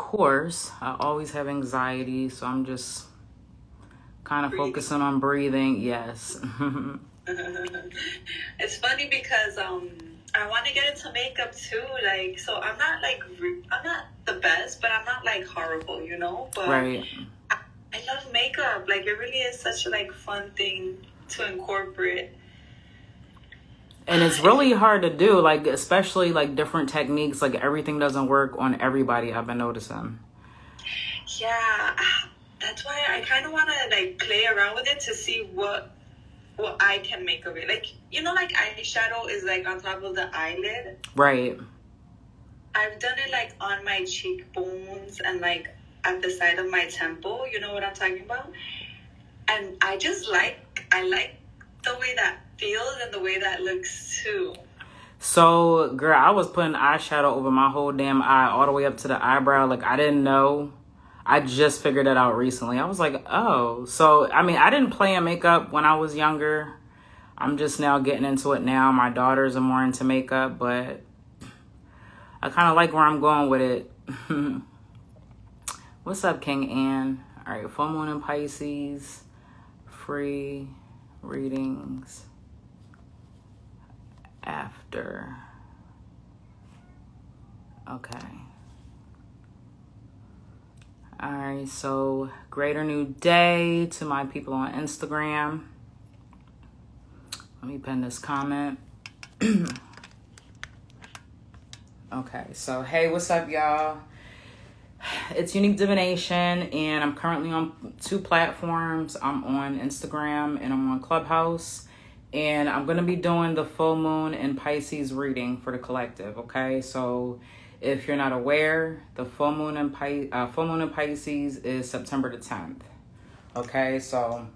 course, I always have anxiety, so I'm just kind of Breathing. focusing on breathing. Yes. It's funny because I want to get into makeup too. Like, so I'm not like I'm not the best, but I'm not like horrible, you know. But Right. I love makeup. Like, it really is such a like fun thing to incorporate. And it's really hard to do, like, especially like different techniques. Like, everything doesn't work on everybody, I've been noticing. Yeah, that's why I kind of want to like play around with it to see what I can make of it. Like, you know, like eyeshadow is like on top of the eyelid. Right. I've done it like on my cheekbones and like at the side of my temple. You know what I'm talking about? And I like the way that feels and the way that looks too. So, girl, I was putting eyeshadow over my whole damn eye all the way up to the eyebrow. Like, I didn't know. I just figured it out recently. I was like, oh. So, I mean, I didn't play in makeup when I was younger. I'm just now getting into it now. My daughters are more into makeup, but I kind of like where I'm going with it. What's up, King Ann? All right, full moon in Pisces. Free readings after. Okay. All right, so greater new day to my people on Instagram. Let me pin this comment. Okay, so hey, what's up, y'all? It's Unique Divination, and I'm currently on 2 platforms. I'm on Instagram and I'm on Clubhouse. And I'm going to be doing the full moon in Pisces reading for the collective, okay? So if you're not aware, the full moon in Pisces is September the 10th, okay? So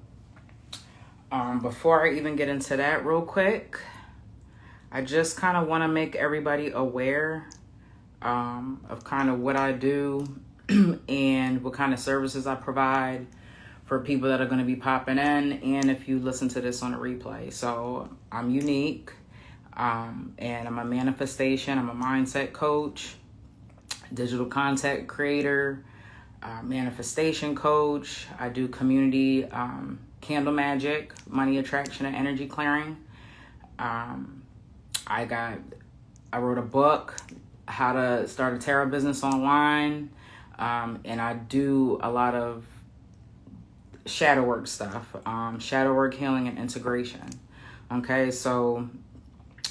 before I even get into that real quick, I just kind of want to make everybody aware of kind of what I do and what kind of services I provide for people that are going to be popping in, and if you listen to this on a replay. So I'm unique, and I'm a manifestation, I'm a mindset coach, digital content creator, manifestation coach. I do community candle magic, money attraction, and energy clearing. I wrote a book, How to Start a Tarot Business Online, and I do a lot of shadow work stuff, shadow work, healing, and integration. Okay, so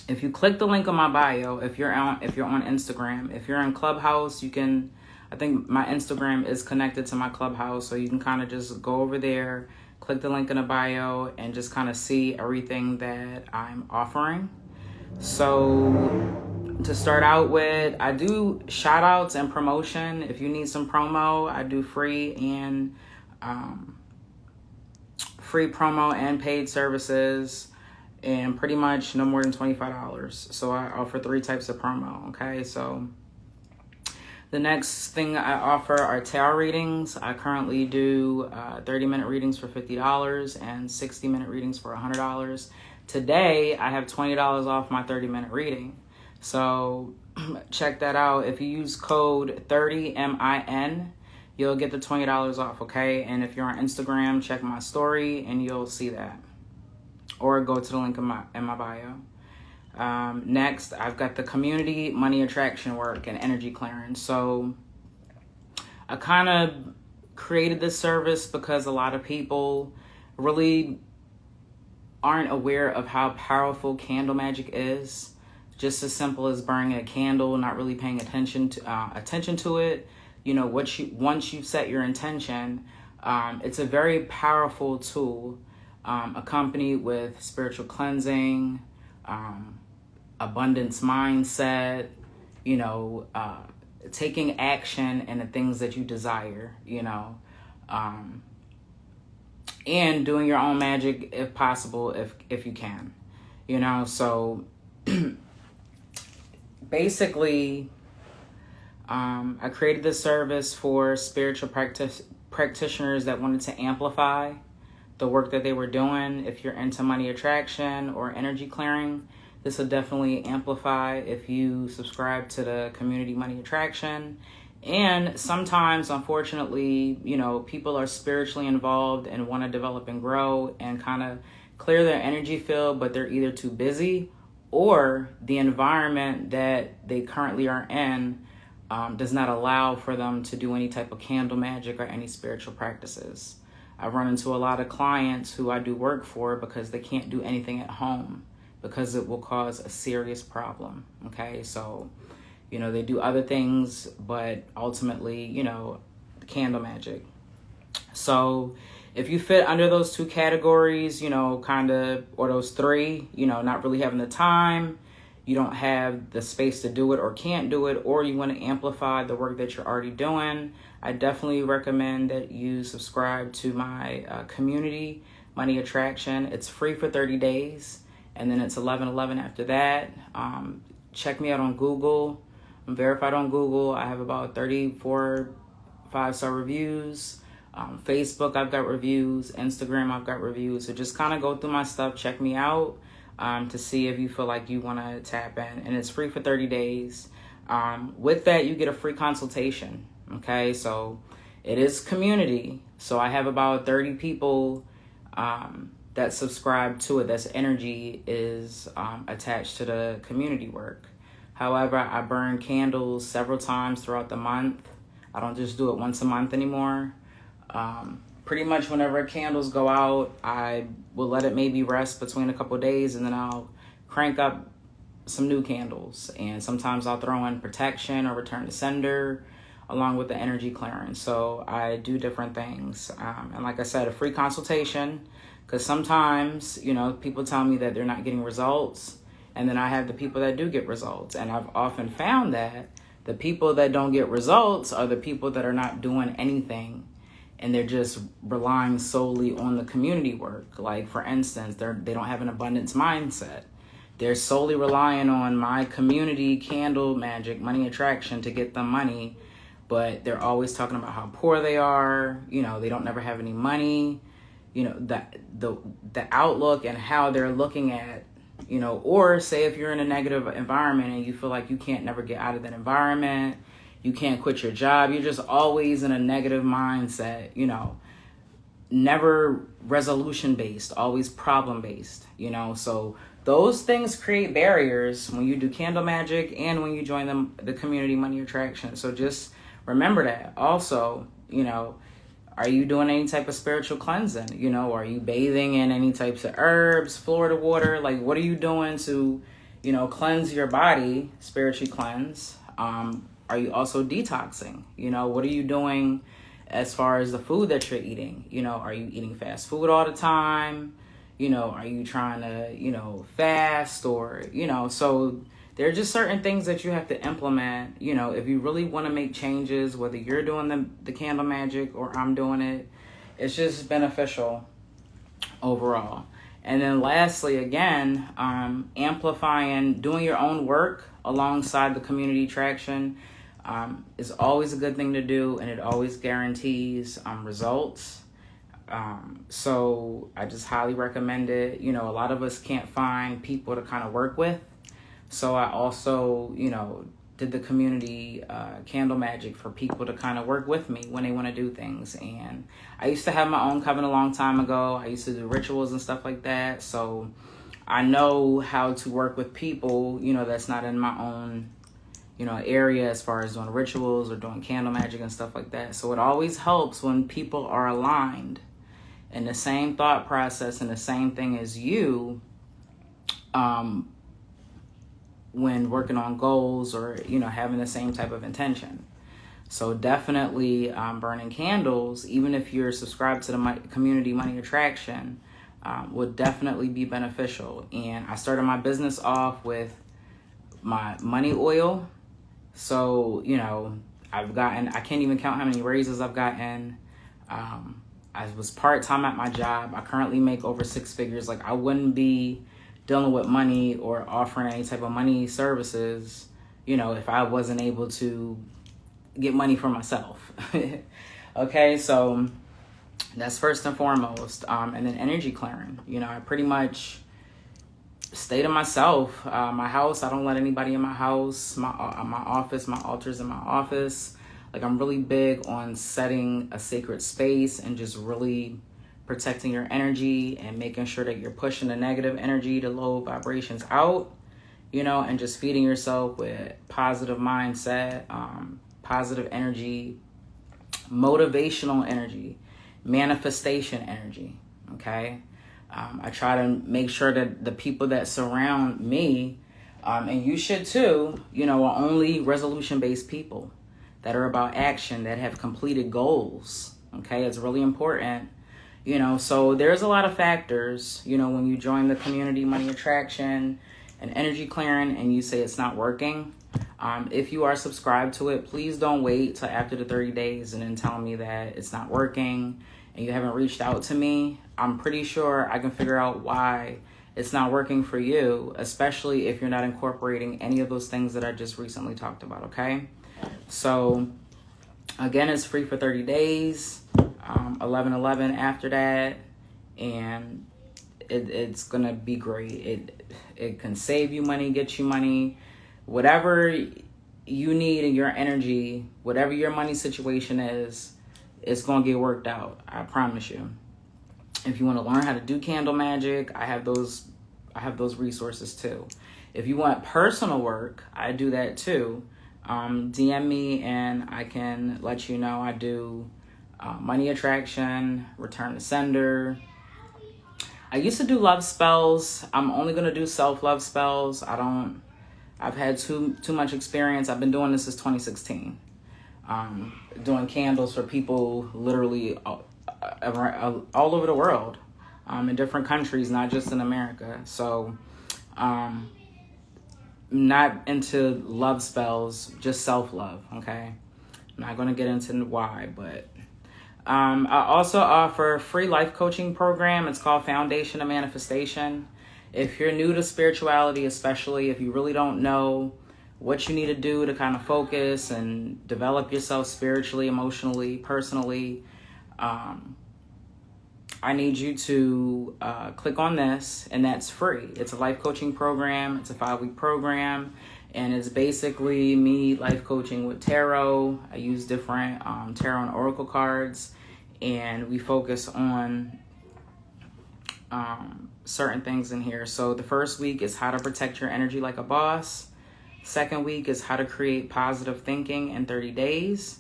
if you click the link on my bio, if you're on Instagram, if you're in Clubhouse, you can, I think my Instagram is connected to my Clubhouse, so you can kind of just go over there, click the link in the bio, and just kind of see everything that I'm offering. So to start out with, I do shout outs and promotion. If you need some promo, I do free promo and paid services, and pretty much no more than $25. So I offer 3 types of promo, okay? So the next thing I offer are tarot readings. I currently do 30-minute readings for $50 and 60-minute readings for $100. Today, I have $20 off my 30-minute reading. So check that out. If you use code 30MIN, you'll get the $20 off, okay? And if you're on Instagram, check my story and you'll see that. Or go to the link in my bio. Next, I've got the community money attraction work and energy clearance. So I kind of created this service because a lot of people really aren't aware of how powerful candle magic is. Just as simple as burning a candle, not really paying attention to it. You know, once you set your intention, it's a very powerful tool, accompanied with spiritual cleansing, abundance mindset, you know, taking action in the things that you desire, you know, and doing your own magic if possible, if you can, you know. So basically, I created this service for spiritual practitioners that wanted to amplify the work that they were doing. If you're into money attraction or energy clearing, this will definitely amplify if you subscribe to the community money attraction And sometimes, unfortunately, people are spiritually involved and want to develop and grow and kind of clear their energy field, but they're either too busy or the environment that they currently are in does not allow for them to do any type of candle magic or any spiritual practices. I've run into a lot of clients who I do work for because they can't do anything at home because it will cause a serious problem. Okay, so they do other things, but ultimately, candle magic. So if you fit under those two categories, or those three, not really having the time, you don't have the space to do it or can't do it, or you want to amplify the work that you're already doing, I definitely recommend that you subscribe to my community, Money Attraction. It's free for 30 days, and then it's $11.11 after that. Check me out on Google. I'm verified on Google. I have about 34 5-star reviews. Facebook, I've got reviews. Instagram, I've got reviews. So just kind of go through my stuff. Check me out to see if you feel like you want to tap in. And it's free for 30 days. With that, you get a free consultation. Okay, so it is community. So I have about 30 people that subscribe to it. That's energy is attached to the community work. However, I burn candles several times throughout the month. I don't just do it once a month anymore. Pretty much whenever candles go out, I will let it maybe rest between a couple of days, and then I'll crank up some new candles. And sometimes I'll throw in protection or return to sender along with the energy clearance. So I do different things. And like I said, a free consultation, because sometimes, people tell me that they're not getting results. And then I have the people that do get results. And I've often found that the people that don't get results are the people that are not doing anything. And they're just relying solely on the community work. Like, for instance, they don't have an abundance mindset. They're solely relying on my community candle magic, Money Attraction, to get them money. But they're always talking about how poor they are. They don't never have any money. The outlook and how they're looking at, or say if you're in a negative environment and you feel like you can't never get out of that environment, you can't quit your job, you're just always in a negative mindset, never resolution based, always problem based, so those things create barriers when you do candle magic and when you join the community Money Attraction. So just remember that. Also, are you doing any type of spiritual cleansing? Are you bathing in any types of herbs, Florida water? Like, what are you doing to, cleanse your body, spiritually cleanse? Are you also detoxing? What are you doing as far as the food that you're eating? Are you eating fast food all the time? Are you trying to, fast or, so there are just certain things that you have to implement, if you really want to make changes, whether you're doing the candle magic or I'm doing it. It's just beneficial overall. And then lastly, again, amplifying, doing your own work alongside the community traction is always a good thing to do, and it always guarantees results. So I just highly recommend it. A lot of us can't find people to kind of work with. So I also, did the community candle magic for people to kind of work with me when they want to do things. And I used to have my own coven a long time ago. I used to do rituals and stuff like that. So I know how to work with people, that's not in my own, area as far as doing rituals or doing candle magic and stuff like that. So it always helps when people are aligned in the same thought process and the same thing as you, when working on goals or, having the same type of intention. So definitely burning candles, even if you're subscribed to the community Money Attraction, would definitely be beneficial. And I started my business off with my money oil. So, I can't even count how many raises I've gotten. I was part-time at my job. I currently make over 6 figures. Like, I wouldn't be dealing with money or offering any type of money services, if I wasn't able to get money for myself. Okay, so that's first and foremost. And then energy clearing. I pretty much stay to myself. My house, I don't let anybody in my house. My office, my altar's in my office. Like, I'm really big on setting a sacred space and just really protecting your energy and making sure that you're pushing the negative energy, the low vibrations out, you know, and just feeding yourself with positive mindset, positive energy, motivational energy, manifestation energy, okay? I try to make sure that the people that surround me, and you should too, you know, are only resolution-based people that are about action, that have completed goals, okay? It's really important, you know, so there's a lot of factors, you know, when you join the community money attraction and energy clearing and you say it's not working. If you are subscribed to it, please don't wait till after the 30 days and then tell me that it's not working and you haven't reached out to me. I'm pretty sure I can figure out why it's not working for you, especially if you're not incorporating any of those things that I just recently talked about, okay? So, again, it's free for 30 days, 11/11 after that, and it's going to be great. It can save you money, get you money, whatever you need in your energy, whatever your money situation is, it's going to get worked out. I promise you. If you want to learn how to do candle magic, I have those resources too. If you want personal work, I do that too. DM me and I can let you know. I do money attraction, return to sender. I used to do love spells. I'm only going to do self-love spells. I've had too much experience. I've been doing this since 2016. Doing candles for people literally all over the world, in different countries, not just in America. So, not into love spells, just self-love, okay? I'm not going to get into why, but I also offer a free life coaching program. It's called Foundation of Manifestation. If you're new to spirituality, especially if you really don't know what you need to do to kind of focus and develop yourself spiritually, emotionally, personally, I need you to click on this, and that's free. It's a life coaching program. It's a 5-week program, and it's basically me life coaching with tarot. I use different tarot and oracle cards, and we focus on certain things in here. So the first week is how to protect your energy like a boss. Second week is how to create positive thinking in 30 days.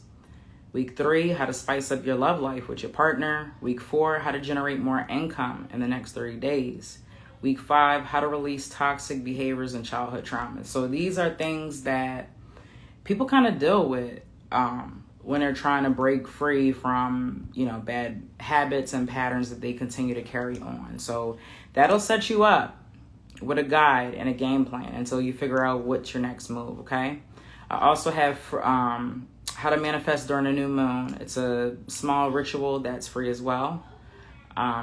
Week 3, how to spice up your love life with your partner. Week 4, how to generate more income in the next 30 days. Week 5, how to release toxic behaviors and childhood traumas. So these are things that people kind of deal with when they're trying to break free from, you know, bad habits and patterns that they continue to carry on. So that'll set you up with a guide and a game plan until you figure out what's your next move, okay? I also have how to manifest during a new moon. It's a small ritual that's free as well.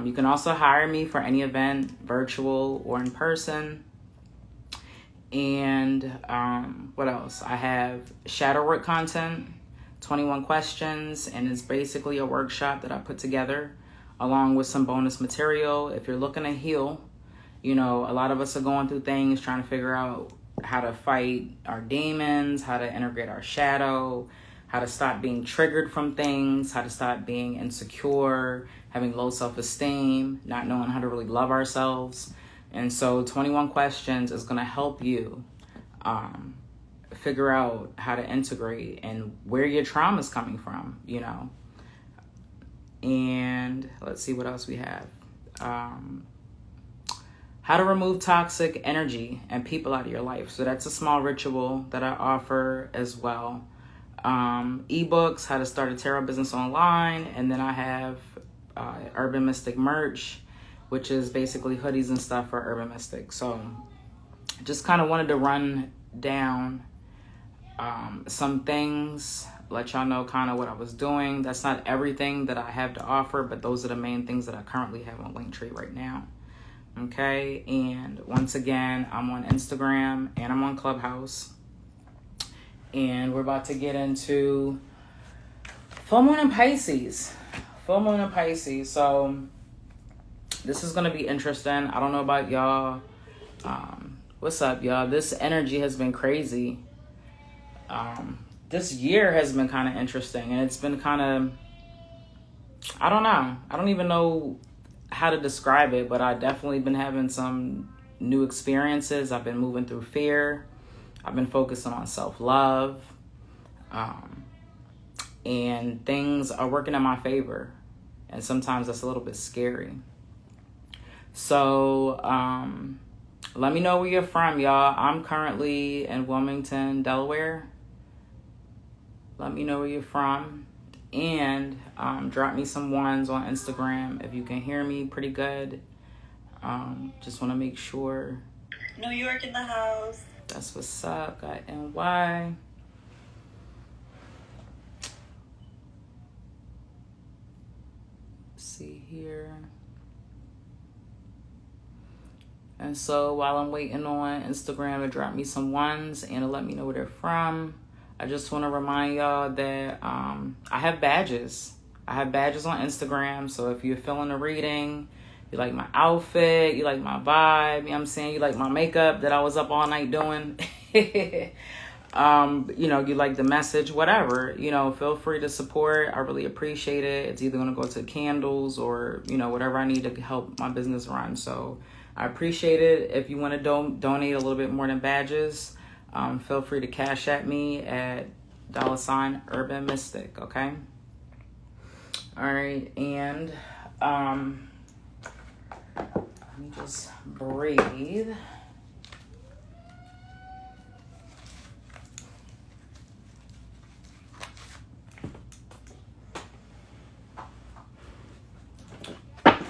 You can also hire me for any event, virtual or in person. And what else? I have shadow work content, 21 questions, and it's basically a workshop that I put together along with some bonus material. If you're looking to heal, you know, a lot of us are going through things trying to figure out how to fight our demons, how to integrate our shadow, how to stop being triggered from things, how to stop being insecure, having low self-esteem, not knowing how to really love ourselves. And so 21 questions is going to help you figure out how to integrate and where your trauma is coming from, you know. And let's see what else we have. How to remove toxic energy and people out of your life. So that's a small ritual that I offer as well. Ebooks, how to start a tarot business online. And then I have Urban Mystic merch, which is basically hoodies and stuff for Urban Mystic. So just kind of wanted to run down some things, let y'all know kind of what I was doing. That's not everything that I have to offer, but those are the main things that I currently have on Linktree right now. Okay, and once again, I'm on Instagram and I'm on Clubhouse. And we're about to get into full moon in Pisces. Full moon in Pisces. So this is going to be interesting. I don't know about y'all. What's up, y'all? This energy has been crazy. this year has been kind of interesting, and it's been kind of, I don't know. I don't even know how to describe it, but I definitely been having some new experiences. I've been moving through fear. I've been focusing on self-love. And things are working in my favor. And sometimes that's a little bit scary. So, let me know where you're from, y'all. I'm currently in Wilmington, Delaware. Let me know where you're from. And drop me some ones on Instagram if you can hear me pretty good. Just want to make sure. New York in the house. That's what's up. Got NY. See here. And so while I'm waiting on Instagram to drop me some ones and to let me know where they're from, I just want to remind y'all that I have badges. I have badges on Instagram. So if you're feeling a reading, you like my outfit, you like my vibe, you know what I'm saying? You like my makeup that I was up all night doing. You like the message, whatever, feel free to support. I really appreciate it. It's either going to go to candles or, whatever I need to help my business run. So I appreciate it. If you want to donate a little bit more than badges, feel free to cash at me at $Urban Mystic. Okay. All right. And, let me just breathe.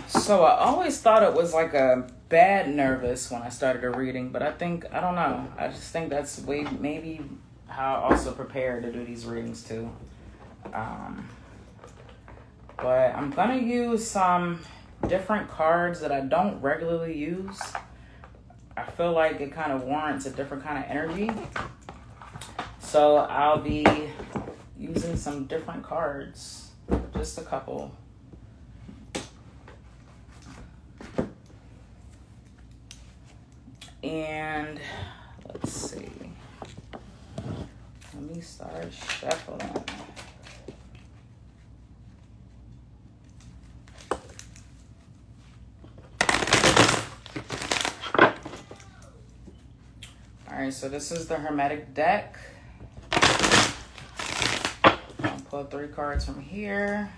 So I always thought it was like a bad nervous when I started a reading, but I don't know. I just think that's maybe how I also prepare to do these readings too. But I'm gonna use some different cards that I don't regularly use. I feel like it kind of warrants a different kind of energy. So I'll be using some different cards, just a couple. And let's see. Let me start shuffling. All right, so this is the Hermetic deck. I'll pull 3 cards from here.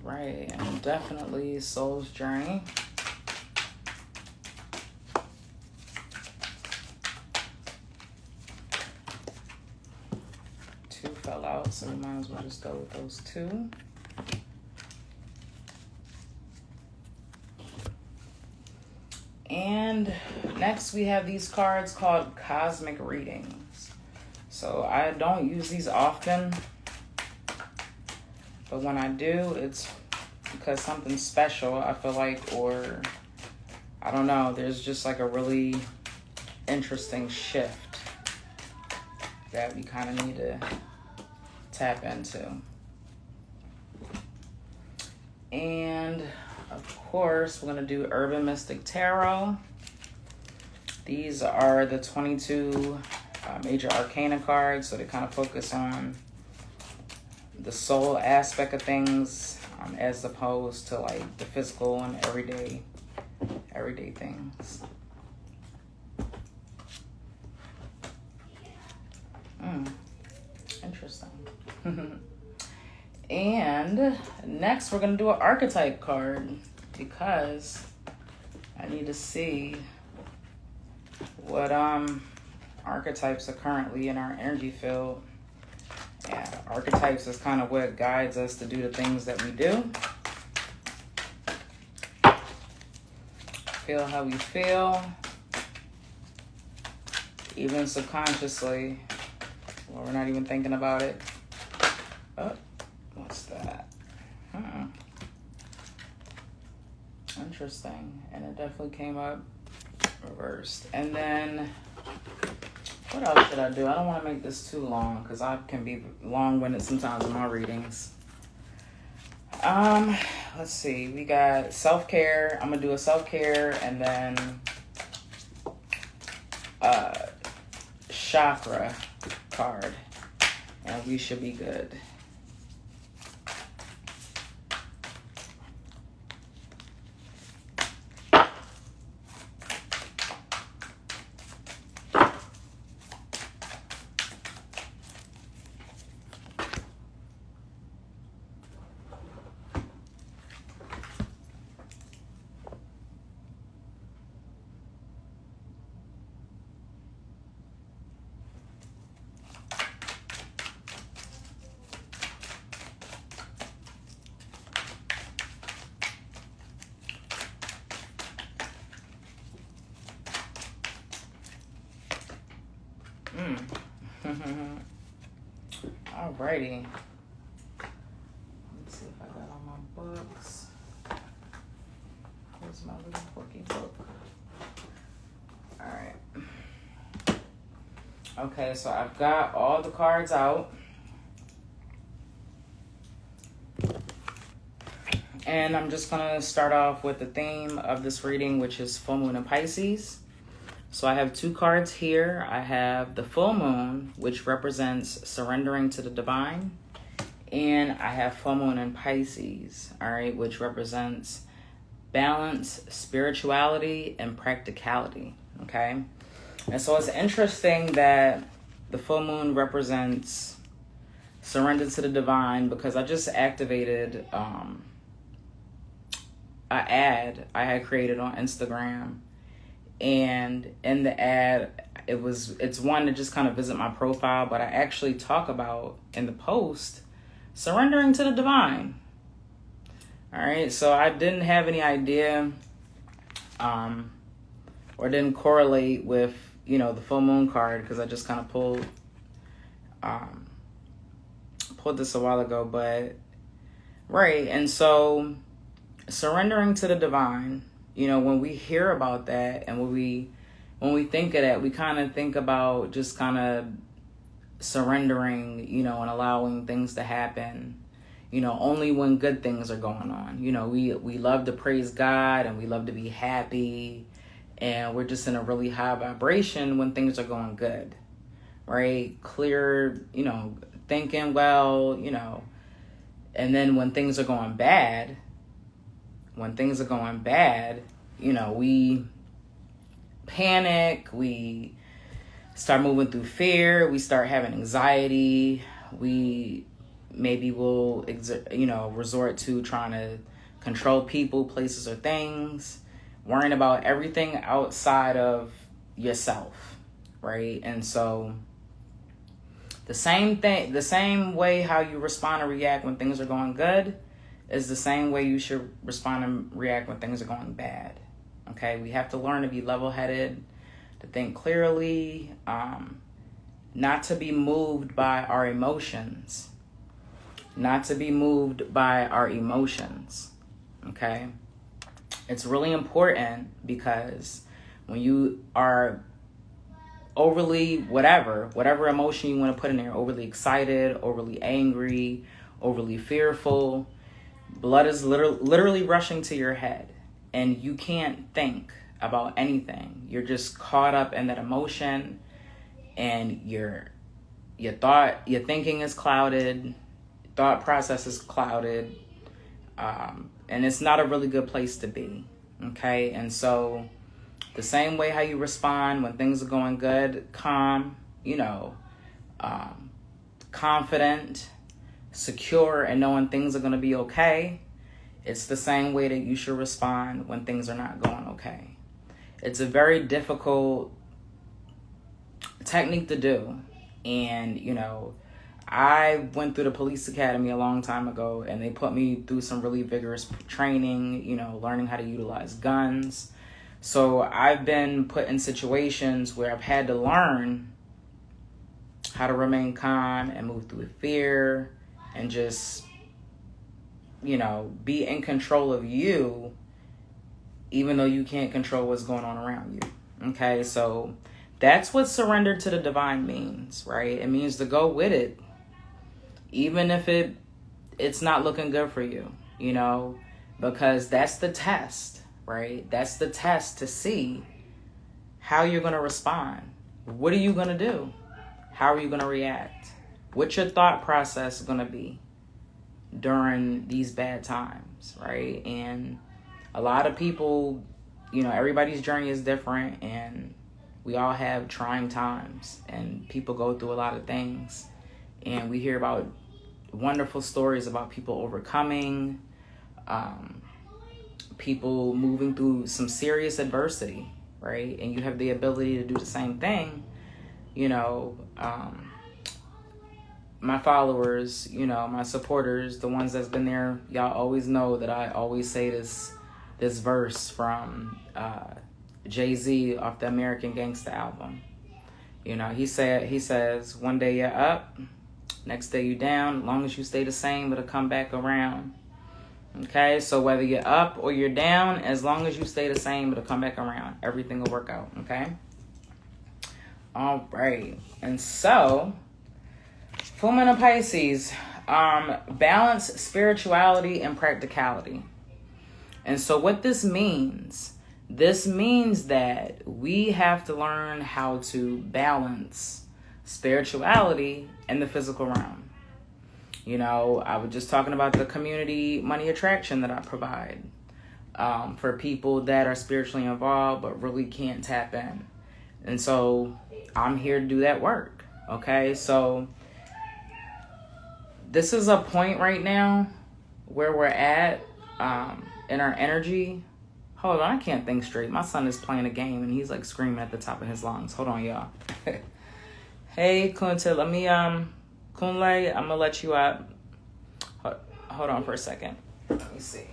Right, and definitely Soul's Journey. Two fell out, so we might as well just go with those 2. And next we have these cards called Cosmic Readings. So I don't use these often, but when I do, it's because something special, I feel like, or I don't know, there's just like a really interesting shift that we kind of need to tap into. And of course, we're going to do Urban Mystic Tarot. These are the 22 major arcana cards, so they kind of focus on the soul aspect of things, as opposed to like the physical and everyday things. Interesting. And next we're gonna do an archetype card because I need to see what archetypes are currently in our energy field. Yeah, archetypes is kind of what guides us to do the things that we do. Feel how we feel, even subconsciously. Well, we're not even thinking about it. Oh, what's that? Interesting. And it definitely came up reversed. And then What else should I do? I don't want to make this too long because I can be long-winded sometimes in my readings. Let's see. We got self-care. I'm gonna do a self-care and then chakra card, and we should be good. Alrighty. Let's see if I got all my books. Here's my little quirky book. Alright. Okay, so I've got all the cards out. And I'm just going to start off with the theme of this reading, which is full moon in Pisces. So I have 2 cards here. I have the full moon, which represents surrendering to the divine. And I have full moon in Pisces, all right, which represents balance, spirituality, and practicality, okay? And so it's interesting that the full moon represents surrender to the divine because I just activated an ad I had created on Instagram. And in the ad, it's one to just kind of visit my profile, but I actually talk about in the post surrendering to the divine. All right, so I didn't have any idea or didn't correlate with, the full moon card because I just kind of pulled this a while ago, but right. And so surrendering to the divine, when we hear about that and when we think of that, we kind of think about just kind of surrendering, and allowing things to happen, only when good things are going on. We love to praise God and we love to be happy and we're just in a really high vibration when things are going good, right? Clear, thinking well, and then when things are going bad, we panic, we start moving through fear, we start having anxiety, we maybe will, resort to trying to control people, places, or things, worrying about everything outside of yourself, right? And so the same way how you respond and react when things are going good is the same way you should respond and react when things are going bad. Okay, we have to learn to be level-headed, to think clearly, not to be moved by our emotions. Okay, it's really important because when you are overly whatever emotion you want to put in there, overly excited, overly angry, overly fearful, blood is literally rushing to your head and you can't think about anything. You're just caught up in that emotion and your thinking is clouded, thought process is clouded, and it's not a really good place to be. Okay, and so the same way how you respond when things are going good, calm, confident, secure, and knowing things are going to be okay, it's the same way that you should respond when things are not going okay. It's a very difficult technique to do. And, I went through the police academy a long time ago and they put me through some really vigorous training, learning how to utilize guns. So I've been put in situations where I've had to learn how to remain calm and move through fear and just, be in control of you, even though you can't control what's going on around you. Okay, so That's what surrender to the divine means, right? It means to go with it, even if it's not looking good for you, you know, because that's the test, right? That's the test to see how you're going to respond. What are you going to do? How are you going to react? What's your thought process going to be during these bad times, right? And a lot of people, you know, everybody's journey is different, and we all have trying times, and people go through a lot of things, and we hear about wonderful stories about people overcoming, people moving through some serious adversity, right? And you have the ability to do the same thing. You know, my followers, you know, my supporters, the ones that's been there, y'all always know that I always say this verse from Jay-Z off the American Gangsta album. You know, he says, one day you're up, next day you down. As long as you stay the same, it'll come back around. Okay, so whether you're up or you're down, as long as you stay the same, it'll come back around. Everything will work out, okay? All right, and so, full moon of Pisces, balance spirituality and practicality. And so what this means that we have to learn how to balance spirituality and the physical realm. You know, I was just talking about the community money attraction that I provide for people that are spiritually involved but really can't tap in. And so I'm here to do that work. Okay, so this is a point right now where we're at in our energy. Hold on, I can't think straight. My son is playing a game and he's like screaming at the top of his lungs. Hold on, y'all. Hey, Kunta, let me Kunle, I'm gonna let you up. Hold on for a second. Let me see.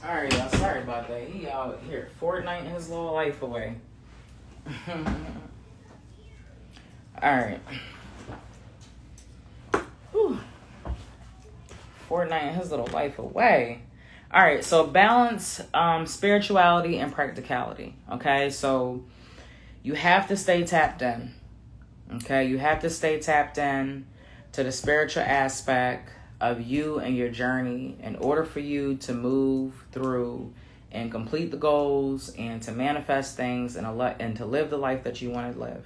All right, y'all. Sorry about that. He out here Fortnite his little life away. All right. Whew. Fortnite his little life away. All right. So balance spirituality and practicality. Okay. So you have to stay tapped in. Okay. You have to stay tapped in to the spiritual aspect of you and your journey in order for you to move through and complete the goals and to manifest things and to live the life that you want to live,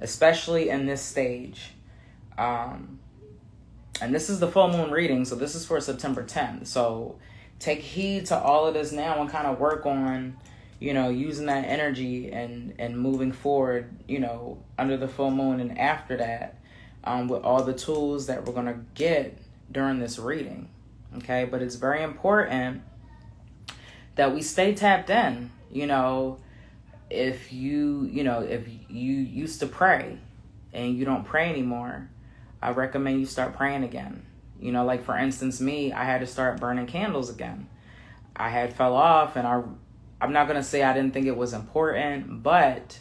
especially in this stage. And this is the full moon reading, so this is for September 10th. So take heed to all of this now and kind of work on, you know, using that energy and moving forward, you know, under the full moon and after that, with all the tools that we're going to get during this reading. Okay, but it's very important that we stay tapped in. You know, if you used to pray and you don't pray anymore, I recommend you start praying again. You know, like for instance, me, I had to start burning candles again. I had fell off, and I'm not going to say I didn't think it was important, but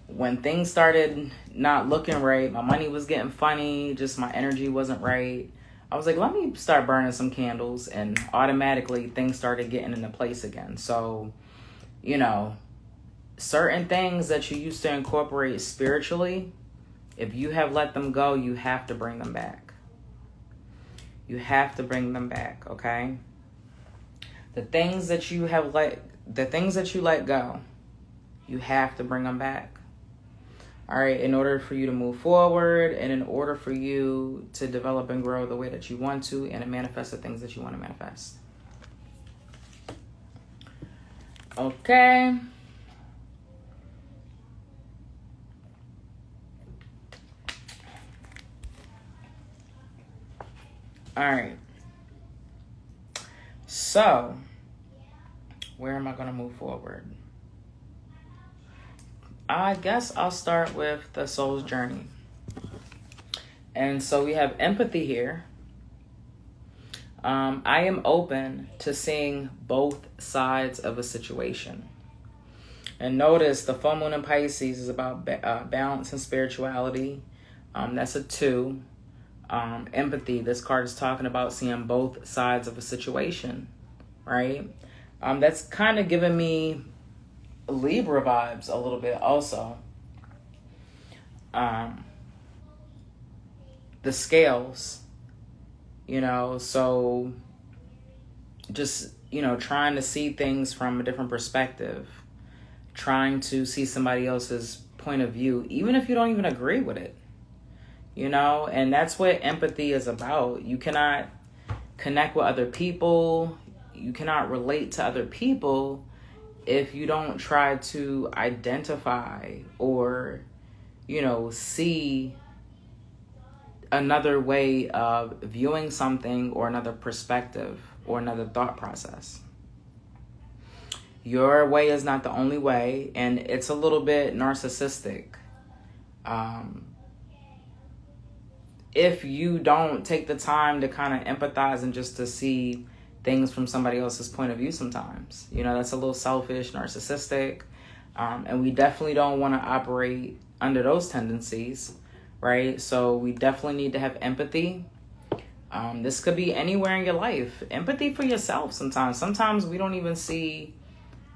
when things started not looking right, my money was getting funny, just my energy wasn't right, I was like, let me start burning some candles, and automatically things started getting into place again. So, you know, certain things that you used to incorporate spiritually, if you have let them go, you have to bring them back. You have to bring them back, okay? The things that you let go, you have to bring them back. All right, in order for you to move forward and in order for you to develop and grow the way that you want to and to manifest the things that you want to manifest. Okay. All right. So, where am I going to move forward? I guess I'll start with the soul's journey. And so we have empathy here. I am open to seeing both sides of a situation. And notice the full moon in Pisces is about balance and spirituality. That's a 2. Empathy. This card is talking about seeing both sides of a situation, right? That's kind of giving me Libra vibes a little bit also. The scales, so just, trying to see things from a different perspective, trying to see somebody else's point of view, even if you don't even agree with it, and that's what empathy is about. You cannot connect with other people. You cannot relate to other people if you don't try to identify or, see another way of viewing something or another perspective or another thought process. Your way is not the only way, and it's a little bit narcissistic. If you don't take the time to kind of empathize and just to see things from somebody else's point of view sometimes, that's a little selfish, narcissistic, and we definitely don't want to operate under those tendencies, right? So we definitely need to have empathy. This could be anywhere in your life. Empathy for yourself sometimes. Sometimes we don't even see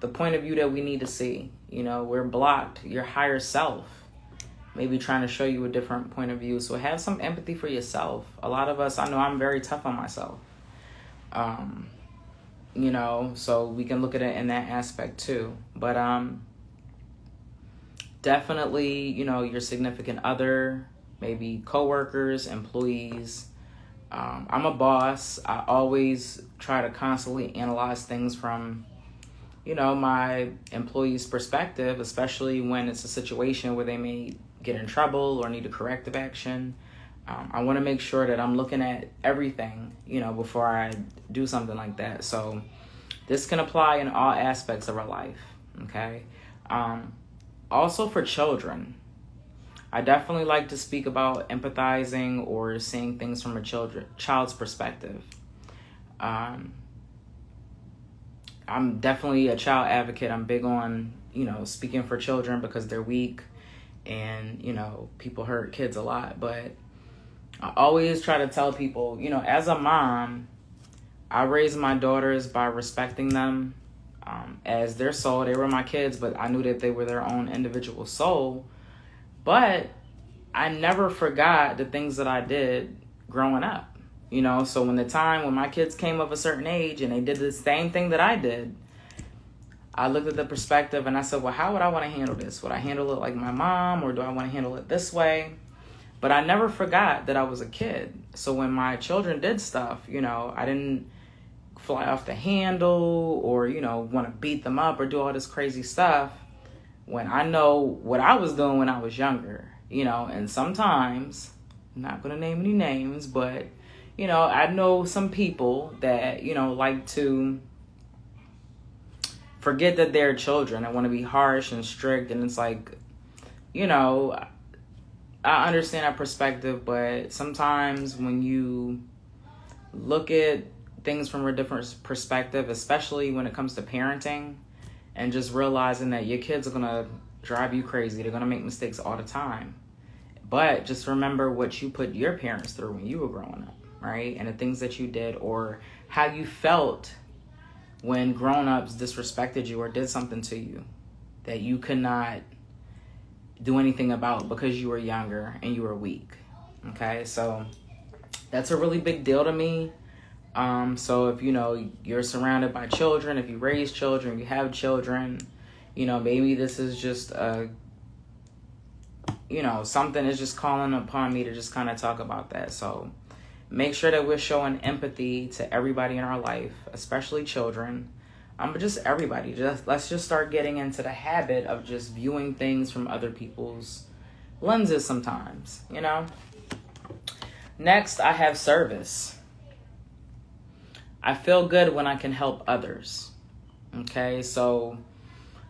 the point of view that we need to see. We're blocked. Your higher self maybe trying to show you a different point of view. So have some empathy for yourself. A lot of us, I know I'm very tough on myself. So we can look at it in that aspect too. But definitely, your significant other, maybe coworkers, employees. I'm a boss. I always try to constantly analyze things from, my employees' perspective, especially when it's a situation where they may get in trouble or need a corrective action. I want to make sure that I'm looking at everything, before I do something like that. So this can apply in all aspects of our life, okay? Also for children, I definitely like to speak about empathizing or seeing things from a child's perspective. I'm definitely a child advocate. I'm big on, speaking for children because they're weak and, people hurt kids a lot. But I always try to tell people, as a mom, I raised my daughters by respecting them as their soul. They were my kids, but I knew that they were their own individual soul. But I never forgot the things that I did growing up. So when my kids came of a certain age and they did the same thing that I did, I looked at the perspective and I said, well, how would I want to handle this? Would I handle it like my mom, or do I want to handle it this way? But I never forgot that I was a kid. So when my children did stuff, I didn't fly off the handle or, want to beat them up or do all this crazy stuff when I know what I was doing when I was younger, and sometimes, I'm not going to name any names, but, I know some people that, like to forget that they're children and want to be harsh and strict. And it's like, I understand that perspective, but sometimes when you look at things from a different perspective, especially when it comes to parenting, and just realizing that your kids are going to drive you crazy. They're going to make mistakes all the time. But just remember what you put your parents through when you were growing up, right? And the things that you did, or how you felt when grown-ups disrespected you or did something to you that you could not do anything about because you were younger and you were weak, okay? So that's a really big deal to me. So if, you're surrounded by children, if you raise children, you have children, maybe this is just, something is just calling upon me to just kind of talk about that. So make sure that we're showing empathy to everybody in our life, especially children, but just everybody. Let's just start getting into the habit of just viewing things from other people's lenses sometimes, Next, I have service. I feel good when I can help others. Okay, so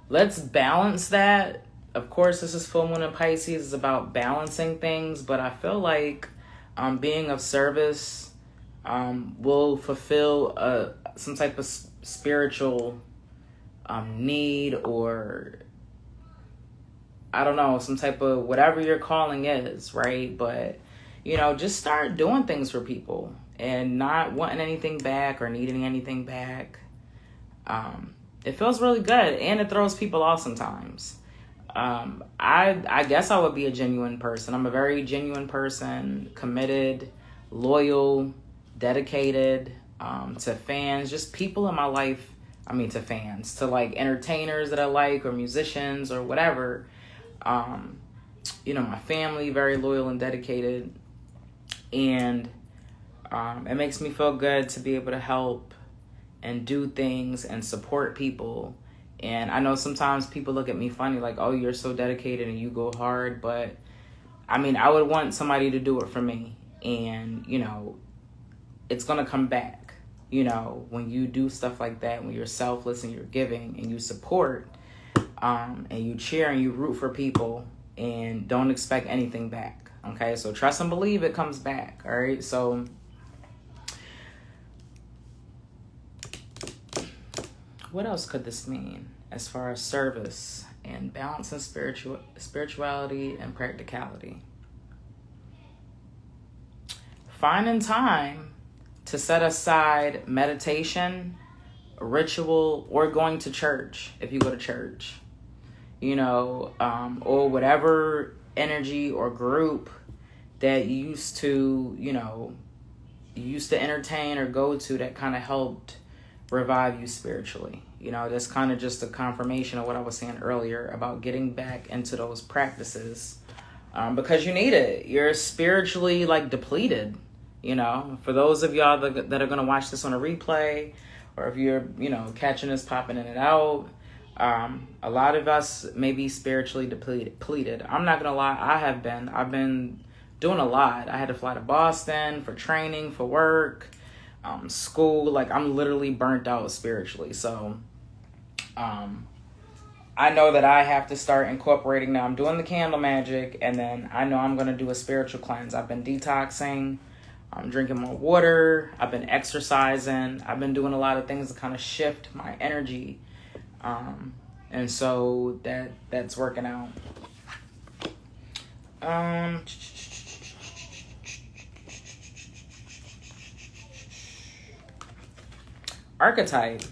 let's balance that. Of course, this is full moon in Pisces. It's about balancing things, but I feel like being of service will fulfill some type of spiritual need, or I don't know, some type of whatever your calling is, right? But, just start doing things for people and not wanting anything back or needing anything back. It feels really good, and it throws people off sometimes. I guess I would be a genuine person. I'm a very genuine person, committed, loyal, dedicated, to fans, just people in my life. I mean, to fans, to like entertainers that I like, or musicians, or whatever. My family, very loyal and dedicated. And it makes me feel good to be able to help and do things and support people. And I know sometimes people look at me funny, like, oh, you're so dedicated and you go hard. But I mean, I would want somebody to do it for me. And, it's going to come back. When you do stuff like that, when you're selfless and you're giving and you support, and you cheer and you root for people and don't expect anything back. Okay, so trust and believe it comes back. All right, so what else could this mean as far as service and balance and spirituality and practicality? Finding time to set aside meditation, ritual, or going to church if you go to church, or whatever energy or group that you used to entertain or go to that kind of helped revive you spiritually. That's kind of just a confirmation of what I was saying earlier about getting back into those practices, because you need it. You're spiritually depleted. For those of y'all that are going to watch this on a replay, or if you're, catching this popping in and out, a lot of us may be spiritually depleted. I'm not going to lie. I've been doing a lot. I had to fly to Boston for training, for work, school. I'm literally burnt out spiritually. So, I know that I have to start incorporating now. I'm doing the candle magic, and then I know I'm going to do a spiritual cleanse. I've been detoxing. I'm drinking more water. I've been exercising. I've been doing a lot of things to kind of shift my energy. And so that's working out. Archetype.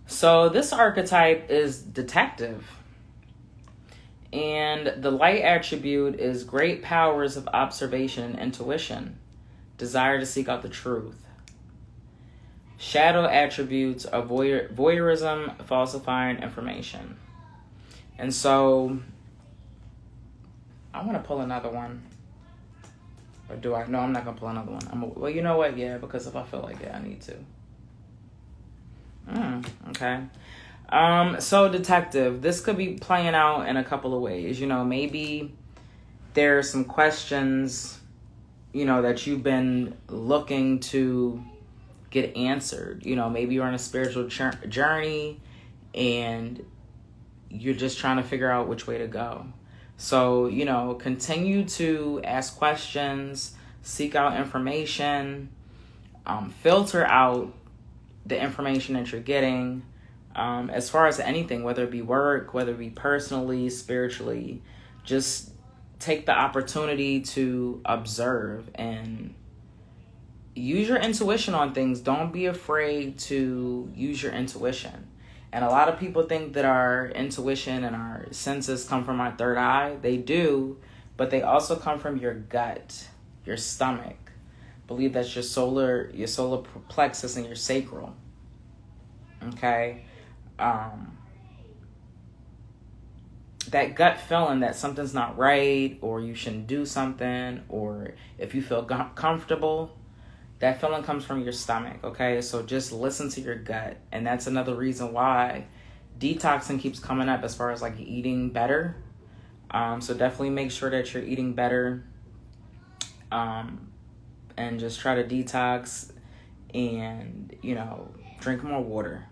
So this archetype is detective. And the light attribute is great powers of observation and intuition, desire to seek out the truth. Shadow attributes are voyeurism, falsifying information. And so, I want to pull another one. Or do I? No, I'm not going to pull another one. Well, you know what? Yeah, because if I feel like it, I need to. Okay. So detective, this could be playing out in a couple of ways. Maybe there's some questions, that you've been looking to get answered. Maybe you're on a spiritual journey and you're just trying to figure out which way to go. So, continue to ask questions, seek out information, filter out the information that you're getting. As far as anything, whether it be work, whether it be personally, spiritually, just take the opportunity to observe and use your intuition on things. Don't be afraid to use your intuition. And a lot of people think that our intuition and our senses come from our third eye. They do, but they also come from your gut, your stomach. I believe that's your solar plexus and your sacral. Okay? That gut feeling that something's not right, or you shouldn't do something, or if you feel comfortable, that feeling comes from your stomach. Okay, so just listen to your gut. And that's another reason why detoxing keeps coming up as far as eating better. So definitely make sure that you're eating better, and just try to detox and drink more water.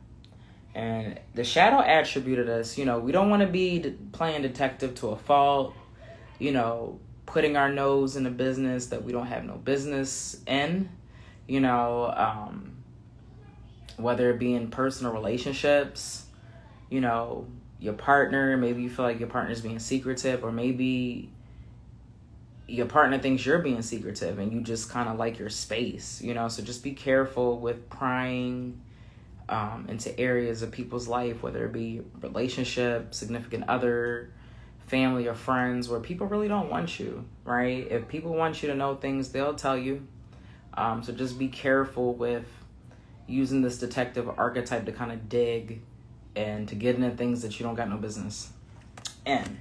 And the shadow attribute of this, we don't want to be playing detective to a fault, putting our nose in a business that we don't have no business in, you know, whether it be in personal relationships, you know, your partner, maybe you feel like your partner's being secretive, or maybe your partner thinks you're being secretive and you just kind of like your space, you know. So just be careful with prying into areas of people's life, whether it be relationship, significant other, family, or friends, where people really don't want you, right? If people want you to know things, they'll tell you. So just be careful with using this detective archetype to kind of dig and to get into things that you don't got no business in.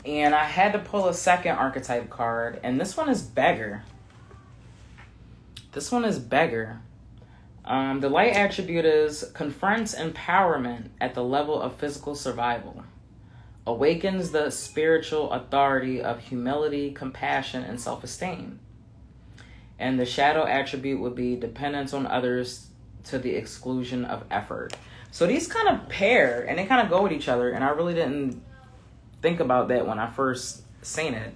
And I had to pull a second archetype card, and this one is beggar. This one is beggar. The light attribute is confronts empowerment at the level of physical survival. Awakens the spiritual authority of humility, compassion, and self-esteem. And the shadow attribute would be dependence on others to the exclusion of effort. So these kind of pair, and they kind of go with each other, and I really didn't think about that when I first seen it.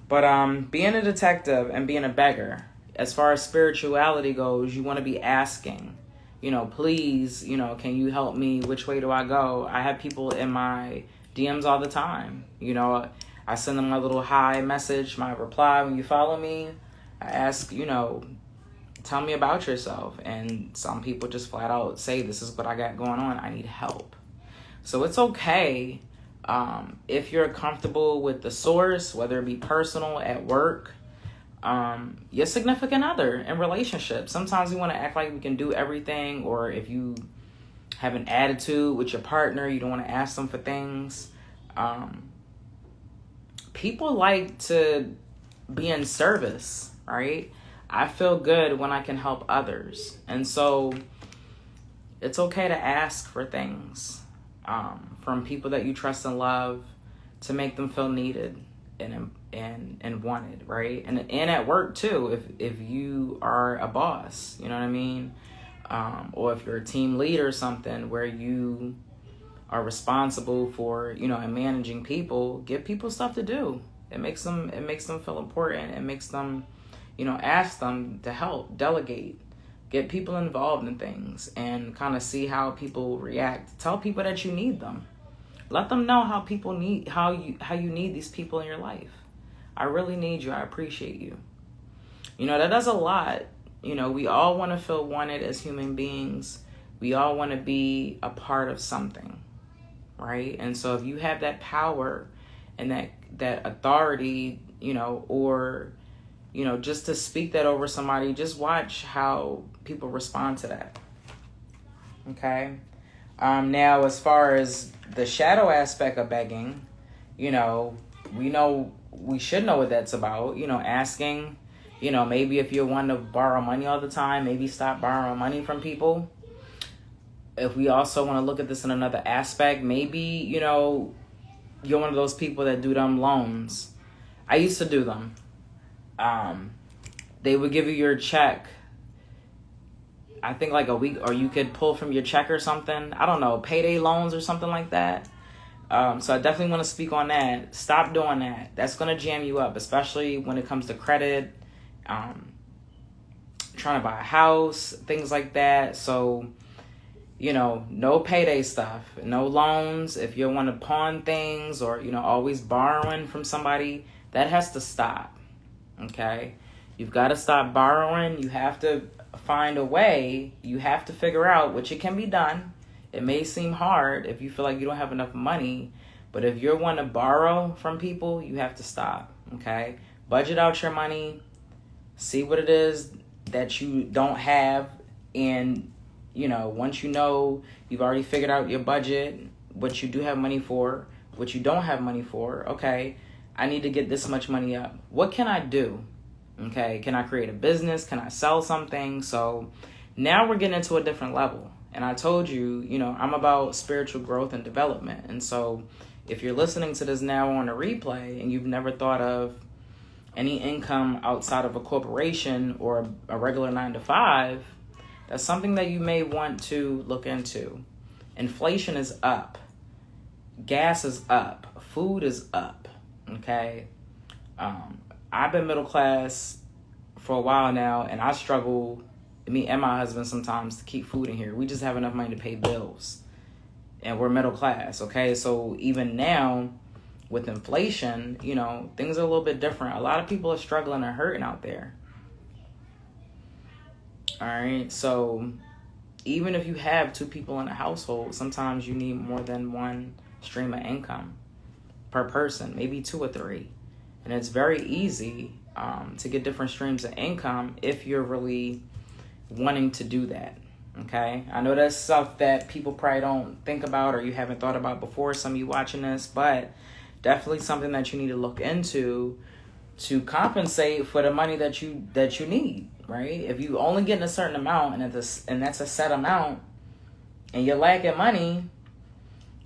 But being a detective and being a beggar, as far as spirituality goes, you want to be asking, you know, please, you know, can you help me? Which way do I go? I have people in my DMs all the time. You know, I send them my little hi message, my reply when you follow me. I ask, you know, tell me about yourself. And some people just flat out say, this is what I got going on. I need help. So it's okay. If you're comfortable with the source, whether it be personal, at work, your significant other in relationships. Sometimes we want to act like we can do everything, or if you have an attitude with your partner, you don't want to ask them for things. People like to be in service, right? I feel good when I can help others. And so it's okay to ask for things from people that you trust and love, to make them feel needed and wanted, right? And at work too, if you are a boss, you know what I mean? Or if you're a team leader or something, where you are responsible for, you know, and managing people, give people stuff to do. It makes them feel important. It makes them, you know, ask them to help, delegate, get people involved in things, and kind of see how people react. Tell people that you need them. Let them know how you need these people in your life. I really need you. I appreciate you. You know, that does a lot. You know, we all want to feel wanted as human beings. We all want to be a part of something, right? And so if you have that power and that authority, you know, or, you know, just to speak that over somebody, just watch how people respond to that. Okay? Now, as far as the shadow aspect of begging, you know, we should know what that's about. You know, asking, you know, maybe if you're one to borrow money all the time, maybe stop borrowing money from people. If we also want to look at this in another aspect, maybe, you know, you're one of those people that do them loans. I used to do them. They would give you your check, I think like a week, or you could pull from your check or something. I don't know, payday loans or something like that. So I definitely want to speak on that. Stop doing that. That's going to jam you up, especially when it comes to credit, trying to buy a house, things like that. So, you know, no payday stuff, no loans. If you want to pawn things, or, you know, always borrowing from somebody, that has to stop. Okay? You've got to stop borrowing. You have to find a way. You have to figure out, which it can be done. It may seem hard if you feel like you don't have enough money, but if you're one to borrow from people, you have to stop. Okay? Budget out your money. See what it is that you don't have, and, you know, once you know you've already figured out your budget, what you do have money for, what you don't have money for, okay, I need to get this much money up. What can I do? Okay, can I create a business? Can I sell something? So now we're getting into a different level. And I told you, you know, I'm about spiritual growth and development. And so if you're listening to this now on a replay and you've never thought of any income outside of a corporation or a regular 9-to-5, that's something that you may want to look into. Inflation is up. Gas is up. Food is up. Okay. I've been middle class for a while now, and I struggle, me and my husband sometimes, to keep food in here. We just have enough money to pay bills, and we're middle class. Okay. So even now with inflation, you know, things are a little bit different. A lot of people are struggling and hurting out there. All right. So even if you have 2 people in a household, sometimes you need more than one stream of income per person, maybe 2 or 3. And it's very easy to get different streams of income if you're really wanting to do that. Okay. I know that's stuff that people probably don't think about or you haven't thought about before, some of you watching this, but definitely something that you need to look into to compensate for the money that you need, right? If you only getting a certain amount and that's a set amount and you're lacking money,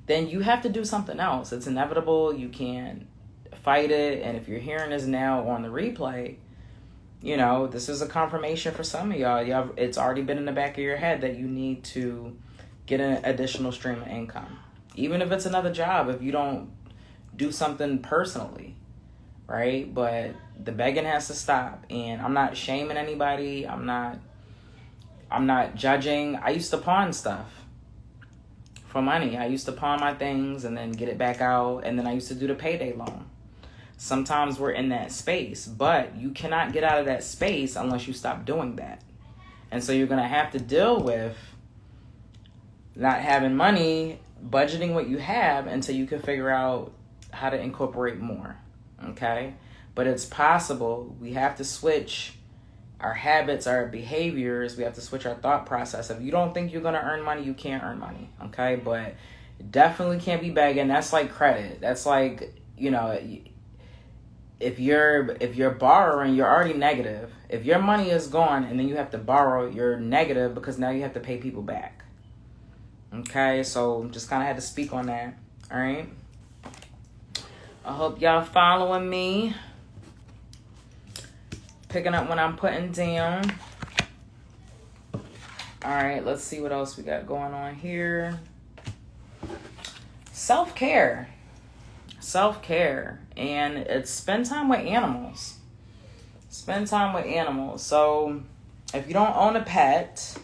then you have to do something else. It's inevitable. You can't fight it. And if you're hearing this now on the replay, you know, this is a confirmation for some of y'all. It's already been in the back of your head that you need to get an additional stream of income. Even if it's another job, if you don't do something personally, right? But the begging has to stop. And I'm not shaming anybody. I'm not judging. I used to pawn stuff for money. I used to pawn my things and then get it back out. And then I used to do the payday loan. Sometimes we're in that space, but you cannot get out of that space unless you stop doing that. And so you're going to have to deal with not having money, budgeting what you have until you can figure out how to incorporate more. Okay? But it's possible. We have to switch our habits, our behaviors. We have to switch our thought process. If you don't think you're going to earn money, you can't earn money. Okay? But definitely can't be begging. That's like credit. That's like, you know, if you're borrowing, you're already negative. If your money is gone and then you have to borrow, you're negative because now you have to pay people back. Okay? So just kind of had to speak on that. All right? I hope y'all following me. Picking up what I'm putting down. All right, let's see what else we got going on here. Self-care. Self-care. And it's spend time with animals. Spend time with animals. So if you don't own a pet,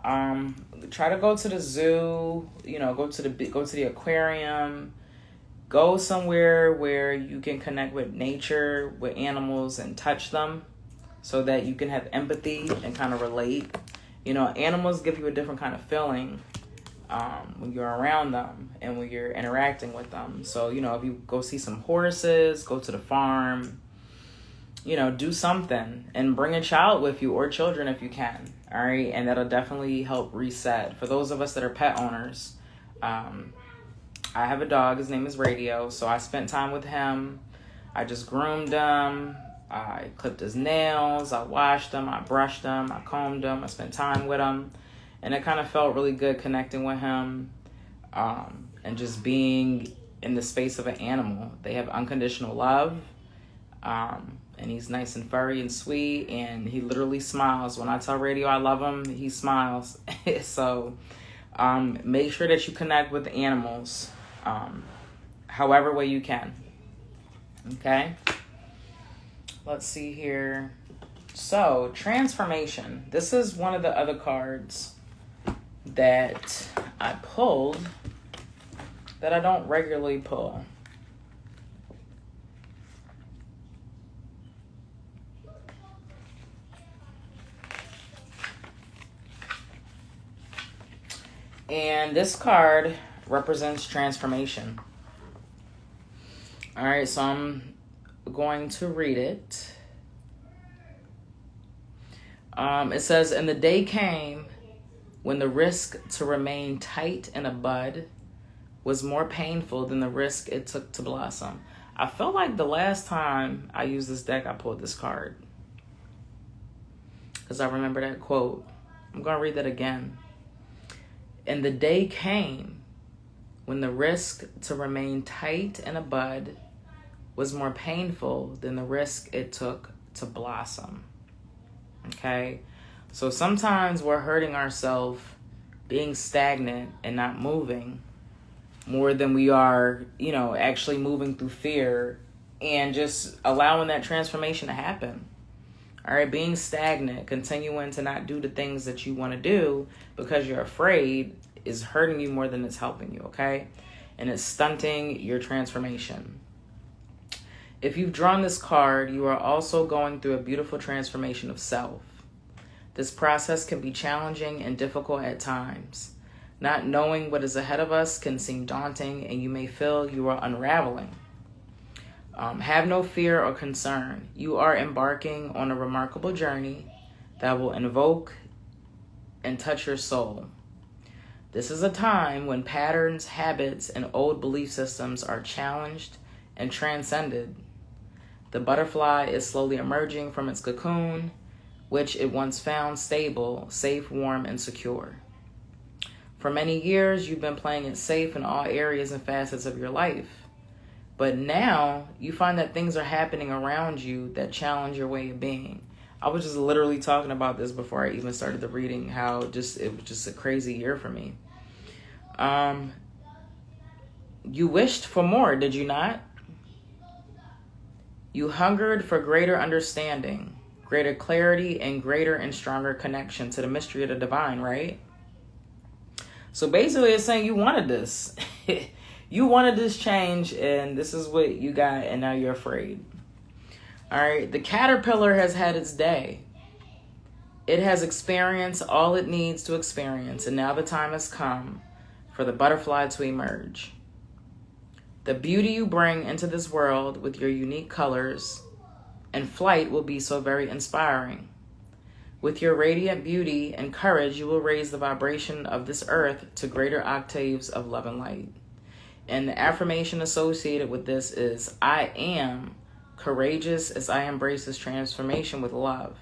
try to go to the zoo, you know, go to the aquarium. Go somewhere where you can connect with nature, with animals, and touch them so that you can have empathy and kind of relate. You know, animals give you a different kind of feeling when you're around them and when you're interacting with them. So, you know, if you go see some horses, go to the farm, you know, do something and bring a child with you or children if you can. All right. And that'll definitely help reset. For those of us that are pet owners, I have a dog. His name is Radio. So I spent time with him. I just groomed him. I clipped his nails. I washed him. I brushed him. I combed him. I spent time with him. And it kind of felt really good connecting with him and just being in the space of an animal. They have unconditional love. And he's nice and furry and sweet. And he literally smiles. When I tell Radio I love him, he smiles. So make sure that you connect with the animals. However way you can. Okay? Let's see here. So, transformation. This is one of the other cards that I pulled that I don't regularly pull. And this card represents transformation. All right, so I'm going to read it. It says, and the day came when the risk to remain tight in a bud was more painful than the risk it took to blossom. I felt like the last time I used this deck, I pulled this card. Because I remember that quote. I'm going to read that again. And the day came when the risk to remain tight in a bud was more painful than the risk it took to blossom. Okay? So sometimes we're hurting ourselves being stagnant and not moving more than we are, you know, actually moving through fear and just allowing that transformation to happen. All right, being stagnant, continuing to not do the things that you want to do because you're afraid is hurting you more than it's helping you, okay? And it's stunting your transformation. If you've drawn this card, you are also going through a beautiful transformation of self. This process can be challenging and difficult at times. Not knowing what is ahead of us can seem daunting, and you may feel you are unraveling. Have no fear or concern. You are embarking on a remarkable journey that will invoke and touch your soul. This is a time when patterns, habits, and old belief systems are challenged and transcended. The butterfly is slowly emerging from its cocoon, which it once found stable, safe, warm, and secure. For many years, you've been playing it safe in all areas and facets of your life. But now you find that things are happening around you that challenge your way of being. I was just literally talking about this before I even started the reading, how it was just a crazy year for me. You wished for more, did you not? You hungered for greater understanding, greater clarity, and greater and stronger connection to the mystery of the divine, right? So basically it's saying you wanted this. You wanted this change, and this is what you got, and now you're afraid. All right, the caterpillar has had its day. It has experienced all it needs to experience, and now the time has come for the butterfly to emerge. The beauty you bring into this world with your unique colors and flight will be so very inspiring. With your radiant beauty and courage, you will raise the vibration of this earth to greater octaves of love and light. And the affirmation associated with this is, I am courageous as I embrace this transformation with love.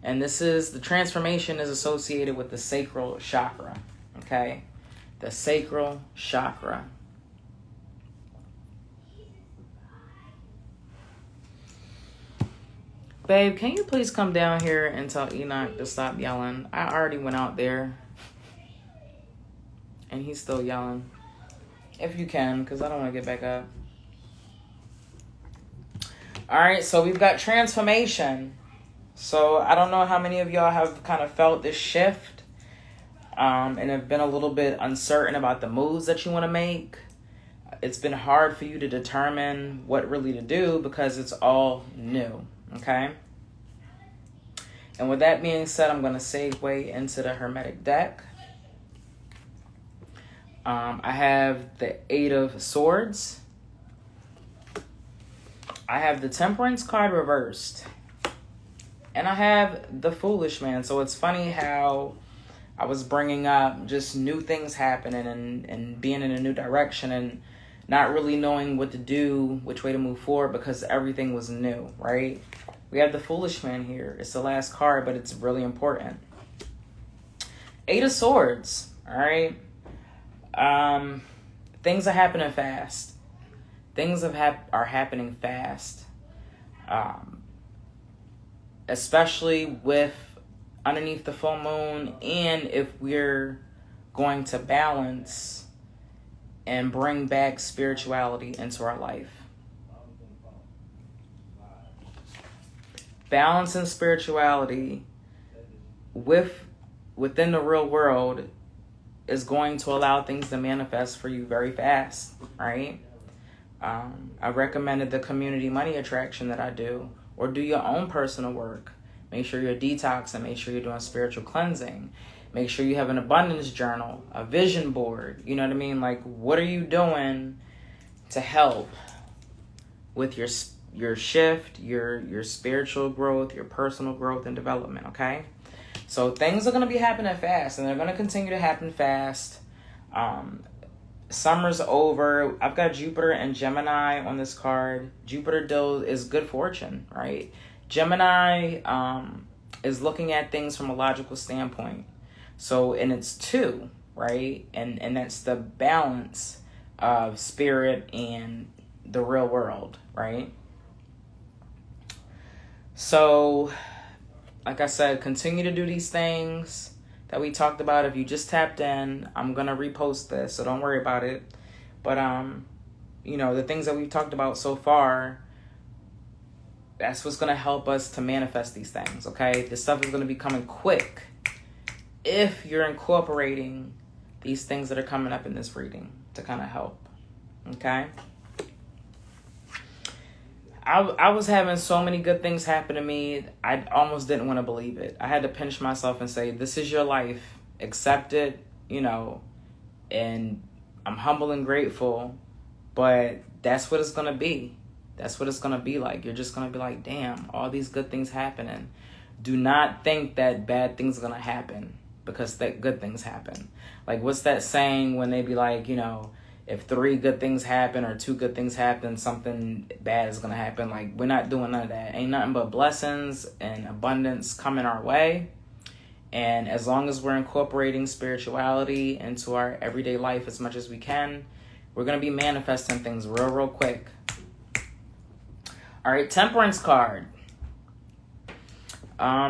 And the transformation is associated with the sacral chakra, okay? The sacral chakra. Babe, can you please come down here and tell Enoch to stop yelling? I already went out there. And he's still yelling. If you can, because I don't want to get back up. All right, so we've got transformation. So I don't know how many of y'all have kind of felt this shift and have been a little bit uncertain about the moves that you want to make. It's been hard for you to determine what really to do because it's all new, okay? And with that being said, I'm going to segue into the Hermetic deck. I have the Eight of Swords. I have the Temperance card reversed. And I have the Foolish Man. So it's funny how I was bringing up just new things happening and being in a new direction and not really knowing what to do, which way to move forward because everything was new, right? We have the Foolish Man here. It's the last card, but it's really important. Eight of Swords, all right? Things are happening fast. Things are happening fast. Especially with underneath the full moon, and if we're going to balance and bring back spirituality into our life. Balance and spirituality within the real world is going to allow things to manifest for you very fast, right? I recommended the community money attraction that I do, or do your own personal work. Make sure you're detoxing, make sure you're doing spiritual cleansing, make sure you have an abundance journal, a vision board, you know what I mean? Like, what are you doing to help with your shift, your spiritual growth, your personal growth and development, okay? So things are going to be happening fast, and they're going to continue to happen fast. Summer's over. I've got Jupiter and Gemini on this card. Jupiter deals is good fortune, right? Gemini is looking at things from a logical standpoint. So, and it's two, right? And that's the balance of spirit and the real world, right? So, like I said, continue to do these things that we talked about. If you just tapped in, I'm going to repost this, so don't worry about it. But, the things that we've talked about so far, that's what's going to help us to manifest these things, okay? This stuff is going to be coming quick if you're incorporating these things that are coming up in this reading to kind of help, okay? I was having so many good things happen to me, I almost didn't want to believe it. I had to pinch myself and say, this is your life. Accept it, and I'm humble and grateful, but that's what it's going to be. That's what it's going to be like. You're just going to be like, damn, all these good things happening. Do not think that bad things are going to happen because that good things happen. Like, what's that saying when they be like, if 3 good things happen or 2 good things happen, something bad is going to happen. Like, we're not doing none of that. Ain't nothing but blessings and abundance coming our way. And as long as we're incorporating spirituality into our everyday life as much as we can, we're going to be manifesting things real quick. All right, Temperance card.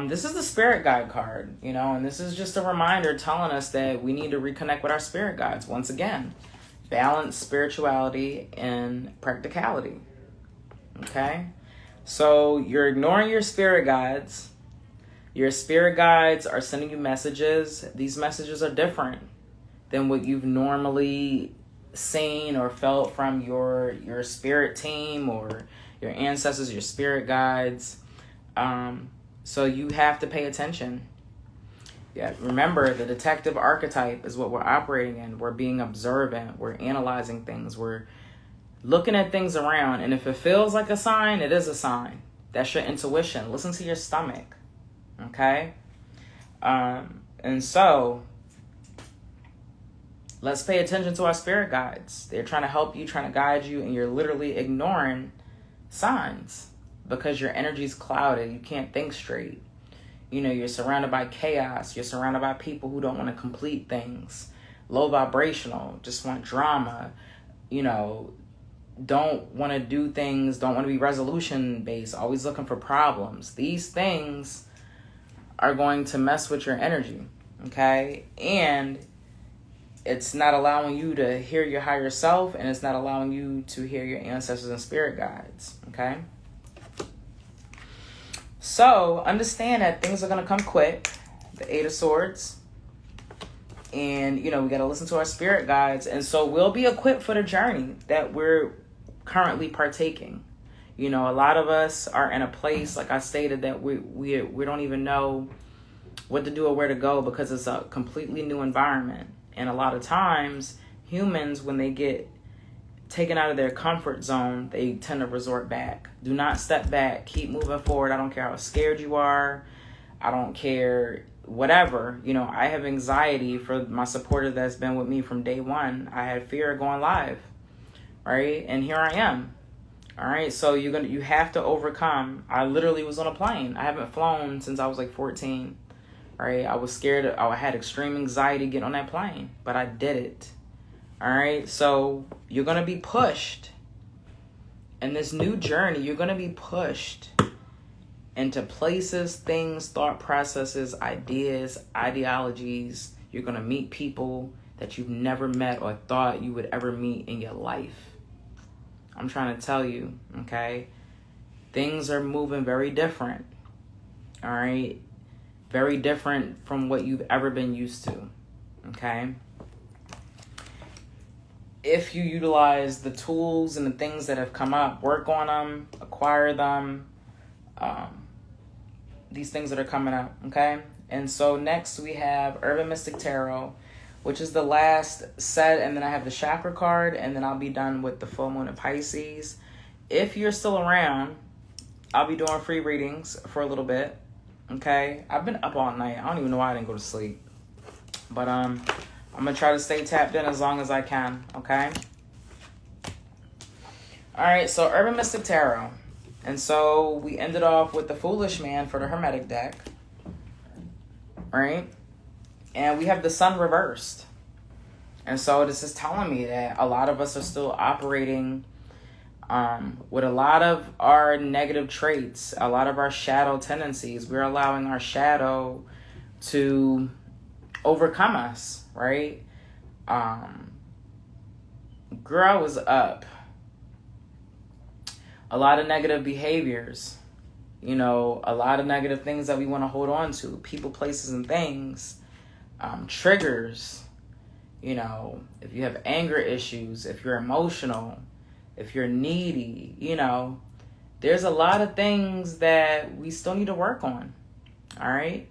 This is the Spirit Guide card, and this is just a reminder telling us that we need to reconnect with our spirit guides once again. Balance spirituality and practicality. Okay? So you're ignoring your spirit guides. Your spirit guides are sending you messages. These messages are different than what you've normally seen or felt from your spirit team or your ancestors, your spirit guides. So you have to pay attention. Yeah, remember, the detective archetype is what we're operating in. We're being observant. We're analyzing things. We're looking at things around. And if it feels like a sign, it is a sign. That's your intuition. Listen to your stomach. Okay? And so, let's pay attention to our spirit guides. They're trying to help you, trying to guide you, and you're literally ignoring signs because your energy's clouded. You can't think straight. You're surrounded by chaos. You're surrounded by people who don't want to complete things. Low vibrational, just want drama. Don't want to do things, don't want to be resolution based, always looking for problems. These things are going to mess with your energy, okay? And it's not allowing you to hear your higher self, and it's not allowing you to hear your ancestors and spirit guides, okay? So, understand that things are going to come quick. The 8 of Swords. And, we got to listen to our spirit guides. And so, we'll be equipped for the journey that we're currently partaking. A lot of us are in a place, like I stated, that we don't even know what to do or where to go because it's a completely new environment. And a lot of times, humans, when they get taken out of their comfort zone, they tend to resort back. Do not step back. Keep moving forward. I don't care how scared you are. I don't care whatever. I have anxiety for my supporter that's been with me from day one. I had fear of going live, right? And here I am. All right, so you have to overcome. I literally was on a plane. I haven't flown since I was like 14. Right? I was scared. I had extreme anxiety getting on that plane, but I did it. All right, so you're going to be pushed in this new journey. You're going to be pushed into places, things, thought processes, ideas, ideologies. You're going to meet people that you've never met or thought you would ever meet in your life. I'm trying to tell you, okay? Things are moving very different, all right? Very different from what you've ever been used to, okay? If you utilize the tools and the things that have come up, work on them, acquire them, these things that are coming up, okay? And so next we have Urban Mystic Tarot, which is the last set, and then I have the chakra card, and then I'll be done with the full moon of Pisces. If you're still around, I'll be doing free readings for a little bit, okay? I've been up all night. I don't even know why I didn't go to sleep. But I'm going to try to stay tapped in as long as I can, okay? All right, so Urban Mystic Tarot. And so we ended off with the Foolish Man for the Hermetic deck, right? And we have the Sun reversed. And so this is telling me that a lot of us are still operating with a lot of our negative traits, a lot of our shadow tendencies. We're allowing our shadow to overcome us, right? Girl, I was up. A lot of negative behaviors. You know, a lot of negative things that we want to hold on to. People, places, and things. Triggers. You know, if you have anger issues, if you're emotional, if you're needy, you know, there's a lot of things that we still need to work on. All right.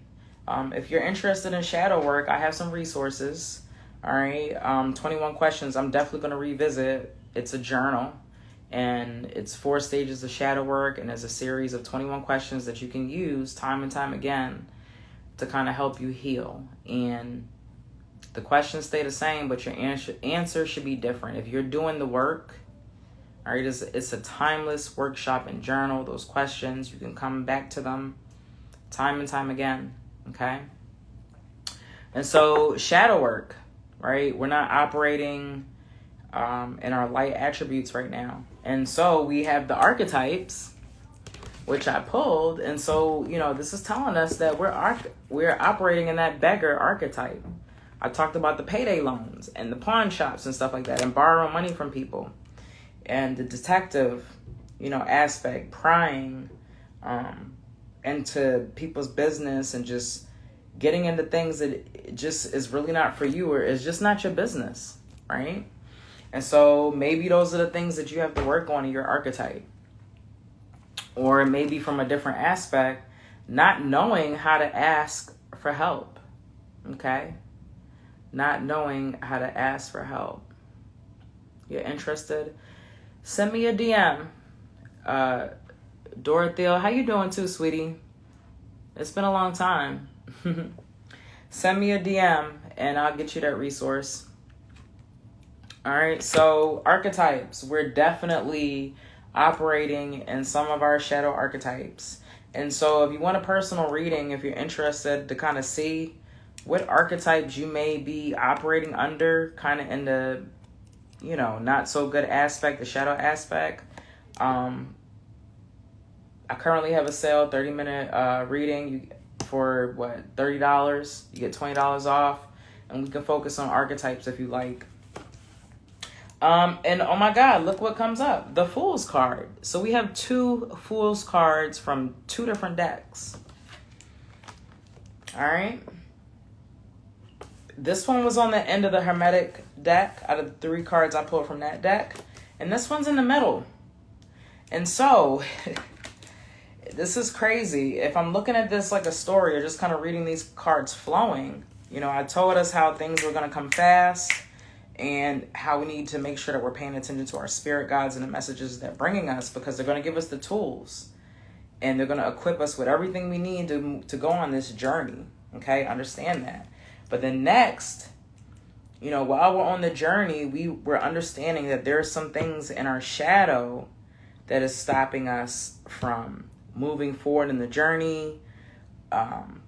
If you're interested in shadow work, I have some resources. All right. 21 questions. I'm definitely going to revisit. It's a journal and it's 4 stages of shadow work. And there's a series of 21 questions that you can use time and time again to kind of help you heal. And the questions stay the same, but your answer should be different. If you're doing the work, all right, it's a timeless workshop and journal. Those questions, you can come back to them time and time again, okay? And so shadow work, right? We're not operating in our light attributes right now. And so we have the archetypes, which I pulled. And so, you know, this is telling us that we're operating in that beggar archetype. I talked about the payday loans and the pawn shops and stuff like that, and borrowing money from people, and the detective, you know, aspect, prying into people's business and just getting into things that it just is really not for you, or is just not your business, right? And so maybe those are the things that you have to work on in your archetype. Or maybe from a different aspect, not knowing how to ask for help, okay? Not knowing how to ask for help. You're interested? Send me a DM. Dorothea, how you doing too, sweetie? It's been a long time. Send me a DM and I'll get you that resource. All right, so archetypes. We're definitely operating in some of our shadow archetypes. And so if you want a personal reading, if you're interested to kind of see what archetypes you may be operating under, kind of in the, you know, not so good aspect, the shadow aspect. I currently have a sale, 30-minute reading for what, $30. You get $20 off, and we can focus on archetypes if you like. And oh my God, look what comes up. The Fool's card. So we have 2 Fool's cards from 2 different decks. All right. This one was on the end of the Hermetic deck out of the 3 cards I pulled from that deck. And this one's in the middle. And so, this is crazy. If I'm looking at this like a story or just kind of reading these cards flowing, you know, I told us how things were going to come fast and how we need to make sure that we're paying attention to our spirit guides and the messages they're bringing us, because they're going to give us the tools and they're going to equip us with everything we need to go on this journey. Okay, understand that. But then next, you know, while we're on the journey, we're understanding that there are some things in our shadow that is stopping us from moving forward in the journey,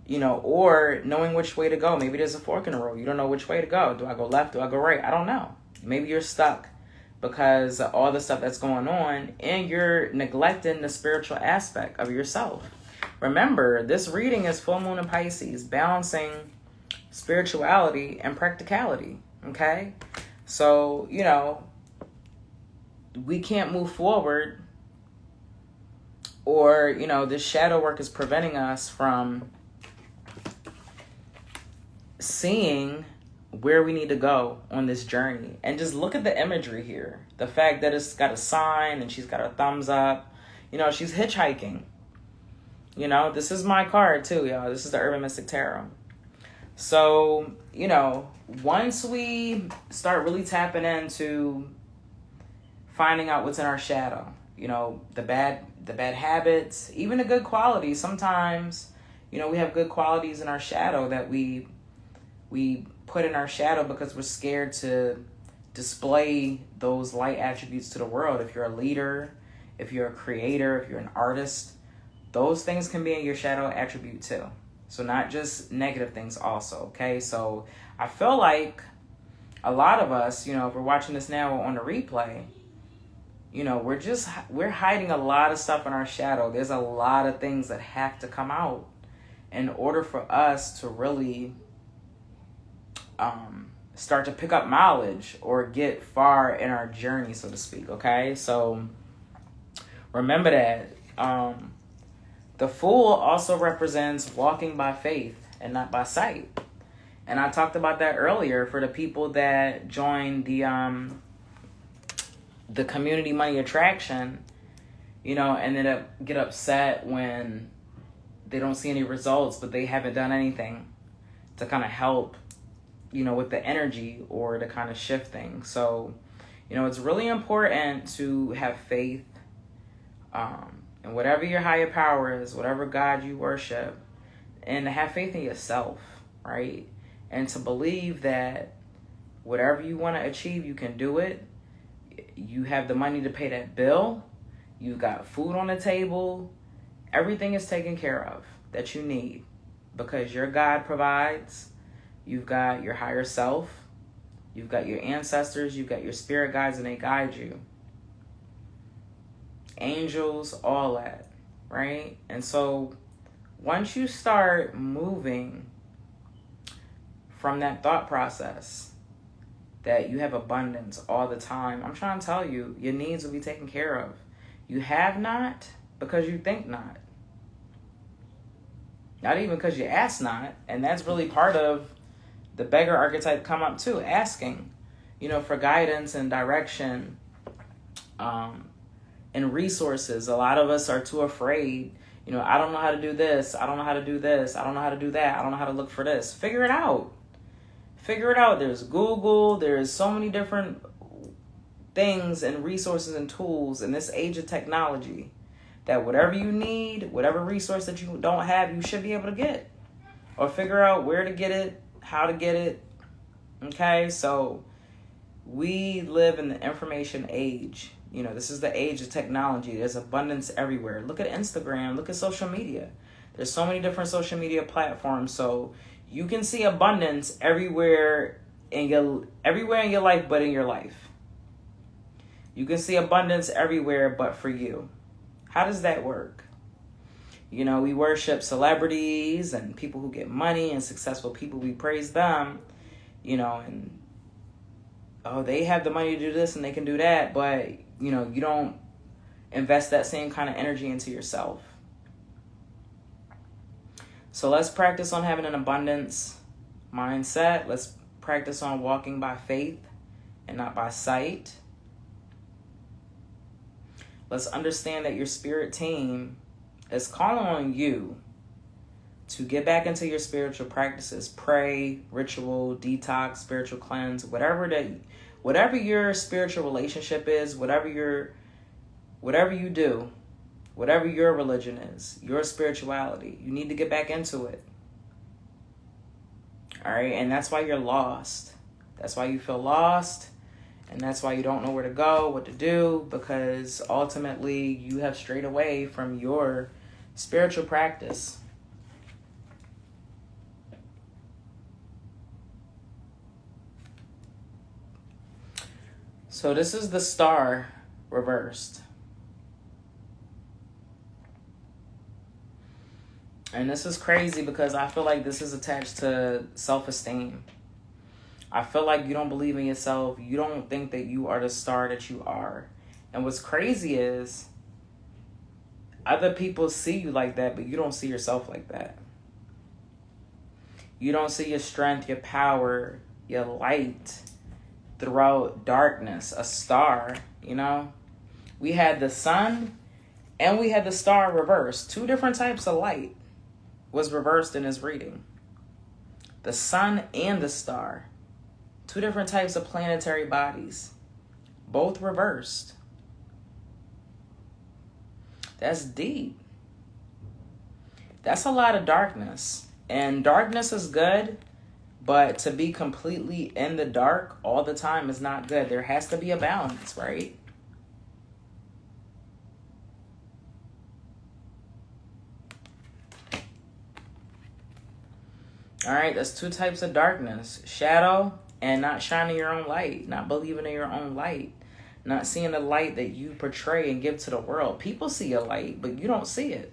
you know, or knowing which way to go. Maybe there's a fork in the road. You don't know which way to go. Do I go left? Do I go right? I don't know. Maybe you're stuck because of all the stuff that's going on and you're neglecting the spiritual aspect of yourself. Remember, this reading is full moon in Pisces, balancing spirituality and practicality, okay? So, you know, we can't move forward, or, you know, this shadow work is preventing us from seeing where we need to go on this journey. And just look at the imagery here. The fact that it's got a sign and she's got her thumbs up. You know, she's hitchhiking. You know, this is my card too, y'all. This is the Urban Mystic Tarot. So, you know, once we start really tapping into finding out what's in our shadow, you know, the bad habits, even the good qualities. Sometimes, you know, we have good qualities in our shadow that we put in our shadow because we're scared to display those light attributes to the world. If you're a leader, if you're a creator, if you're an artist, those things can be in your shadow attribute too. So not just negative things also, okay? So I feel like a lot of us, you know, if we're watching this now on the replay, you know, we're hiding a lot of stuff in our shadow. There's a lot of things that have to come out in order for us to really start to pick up knowledge or get far in our journey, so to speak, okay? So remember that. The Fool also represents walking by faith and not by sight. And I talked about that earlier for the people that joined the community money attraction, you know, and then get upset when they don't see any results, but they haven't done anything to kind of help, you know, with the energy or to kind of shift things. So, you know, it's really important to have faith in whatever your higher power is, whatever God you worship, and to have faith in yourself, right? And to believe that whatever you want to achieve, you can do it. You have the money to pay that bill. You got food on the table. Everything is taken care of that you need because your God provides. You've got your higher self. You've got your ancestors. You've got your spirit guides, and they guide you. Angels, all that, right? And so once you start moving from that thought process that you have abundance all the time, I'm trying to tell you, your needs will be taken care of. You have not because you think not. Not even because you ask not. And that's really part of the beggar archetype come up too, asking, you know, for guidance and direction, and resources. A lot of us are too afraid. You know, I don't know how to do this. I don't know how to do this. I don't know how to do that. I don't know how to look for this. Figure it out. Figure it out. There's Google. There's so many different things and resources and tools in this age of technology that whatever you need, whatever resource that you don't have, you should be able to get. Or figure out where to get it, how to get it. Okay? So we live in the information age. You know, this is the age of technology. There's abundance everywhere. Look at Instagram. Look at social media. There's so many different social media platforms. So you can see abundance everywhere in your life, but in your life. You can see abundance everywhere, but for you. How does that work? You know, we worship celebrities and people who get money and successful people. We praise them, you know, and oh, they have the money to do this and they can do that, but you know, you don't invest that same kind of energy into yourself. So let's practice on having an abundance mindset. Let's practice on walking by faith and not by sight. Let's understand that your spirit team is calling on you to get back into your spiritual practices. Pray, ritual, detox, spiritual cleanse, whatever your spiritual relationship is, whatever you do, whatever your religion is, your spirituality, you need to get back into it. All right, and that's why you're lost. That's why you feel lost, and that's why you don't know where to go, what to do, because ultimately you have strayed away from your spiritual practice. So this is the star reversed. And this is crazy because I feel like this is attached to self-esteem. I feel like you don't believe in yourself. You don't think that you are the star that you are. And what's crazy is other people see you like that, but you don't see yourself like that. You don't see your strength, your power, your light throughout darkness, a star, you know? We had the sun and we had the star reversed. Two different types of light was reversed in his reading. The sun and the star. Two different types of planetary bodies. Both reversed. That's deep. That's a lot of darkness. And darkness is good, but to be completely in the dark all the time is not good. There has to be a balance, right? All right, that's two types of darkness. Shadow and not shining your own light, not believing in your own light, not seeing the light that you portray and give to the world. People see your light, but you don't see it.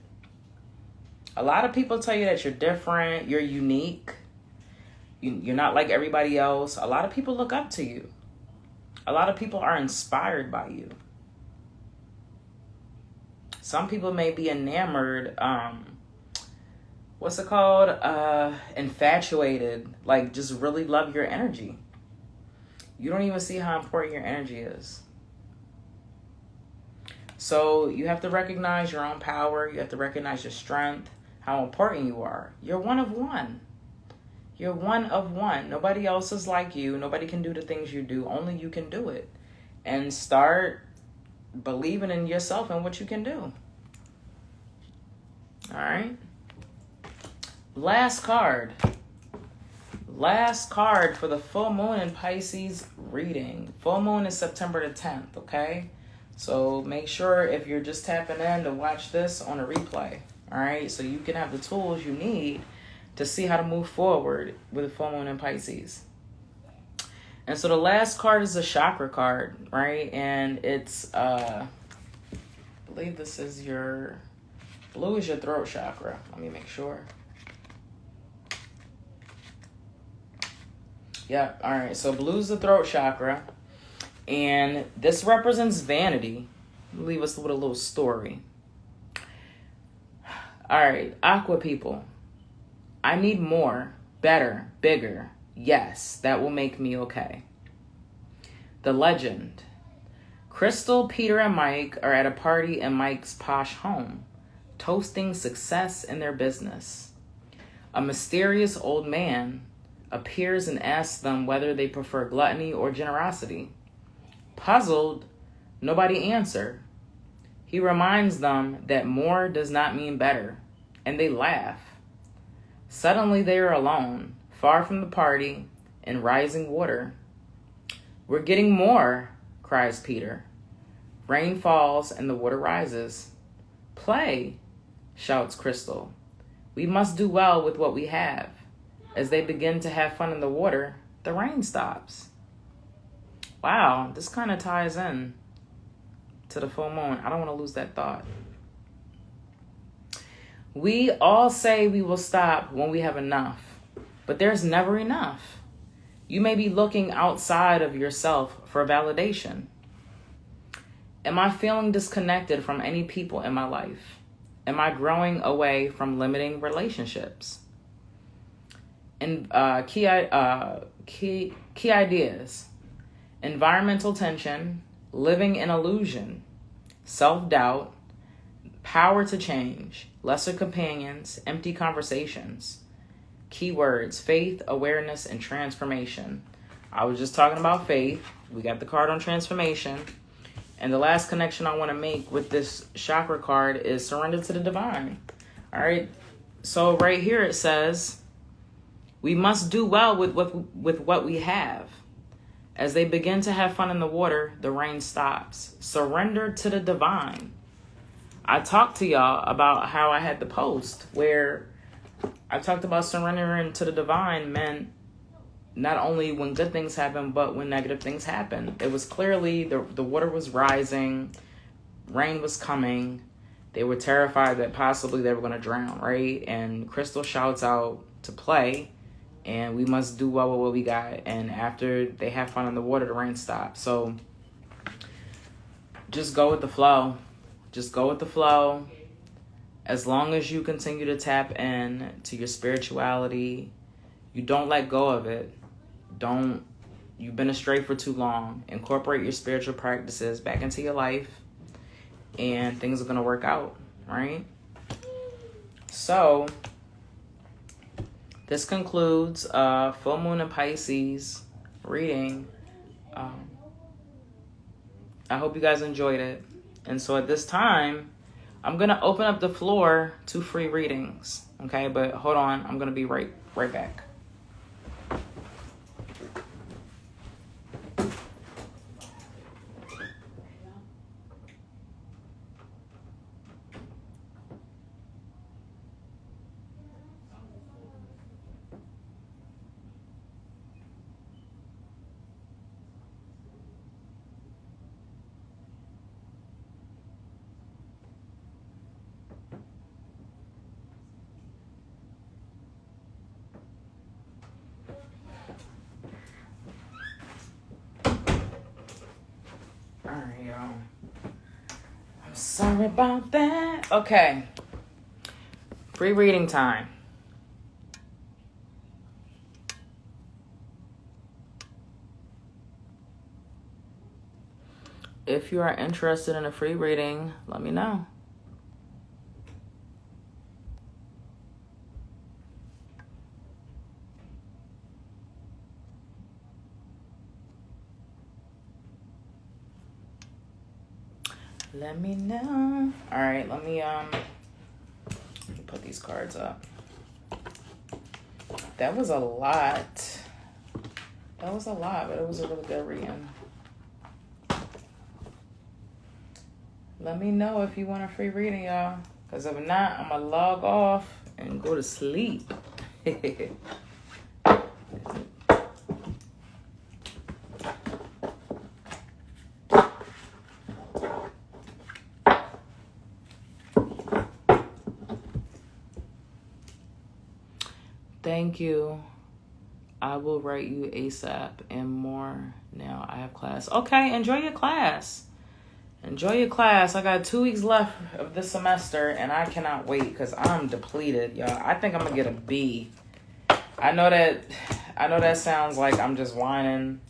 A lot of people tell you that you're different, you're unique. You're not like everybody else. A lot of people look up to you. A lot of people are inspired by you. Some people may be enamored, what's it called? Infatuated, like just really love your energy. You don't even see how important your energy is. So you have to recognize your own power. You have to recognize your strength, how important you are. You're one of one. You're one of one. Nobody else is like you. Nobody can do the things you do. Only you can do it. And start believing in yourself and what you can do. All right. Last card. Last card for the full moon in Pisces reading. Full moon is September the 10th, okay? So make sure if you're just tapping in to watch this on a replay, all right? So you can have the tools you need to see how to move forward with the full moon in Pisces. And so the last card is a chakra card, right? And it's, I believe this is your, blue is your throat chakra. Let me make sure. Yep, all right. So blue's the throat chakra. And this represents vanity. Leave us with a little story. All right, Aqua people. I need more, better, bigger. Yes, that will make me okay. The legend. Crystal, Peter, and Mike are at a party in Mike's posh home, toasting success in their business. A mysterious old man appears and asks them whether they prefer gluttony or generosity. Puzzled, nobody answer. He reminds them that more does not mean better, and they laugh. Suddenly they are alone, far from the party, in rising water. We're getting more, cries Peter. Rain falls and the water rises. Play, shouts Crystal. We must do well with what we have. As they begin to have fun in the water, the rain stops. Wow, this kind of ties in to the full moon. I don't want to lose that thought. We all say we will stop when we have enough, but there's never enough. You may be looking outside of yourself for validation. Am I feeling disconnected from any people in my life? Am I growing away from limiting relationships? And key ideas: environmental tension, living in illusion, self-doubt, power to change, lesser companions, empty conversations. Keywords: faith, awareness, and transformation. I was just talking about faith. We got the card on transformation. And the last connection I want to make with this chakra card is surrender to the divine. All right. So right here it says, we must do well with what we have. As they begin to have fun in the water, the rain stops. Surrender to the divine. I talked to y'all about how I had the post where I talked about surrendering to the divine meant not only when good things happen, but when negative things happen. It was clearly the water was rising, rain was coming. They were terrified that possibly they were going to drown, right? And Crystal shouts out to play, and we must do well with what we got. And after they have fun in the water, the rain stops. So just go with the flow. Just go with the flow. As long as you continue to tap in to your spirituality, you don't let go of it. You've been astray for too long. Incorporate your spiritual practices back into your life, and things are going to work out, right? So this concludes full moon and Pisces reading. I hope you guys enjoyed it. And so at this time, I'm going to open up the floor to free readings. Okay, but hold on. I'm going to be right back. Alright, y'all. I'm sorry about that. Okay. Free reading time. If you are interested in a free reading, let me know. Let me know. All right, let me put these cards up. That was a lot. That was a lot, but it was a really good reading. Let me know if you want a free reading, y'all. Because if not, I'm going to log off and go to sleep. Thank you. I will write you ASAP and more. Now I have class. Okay, enjoy your class. Enjoy your class. I got 2 weeks left of this semester, and I cannot wait because I'm depleted, y'all. I think I'm gonna get a B. I know that sounds like I'm just whining,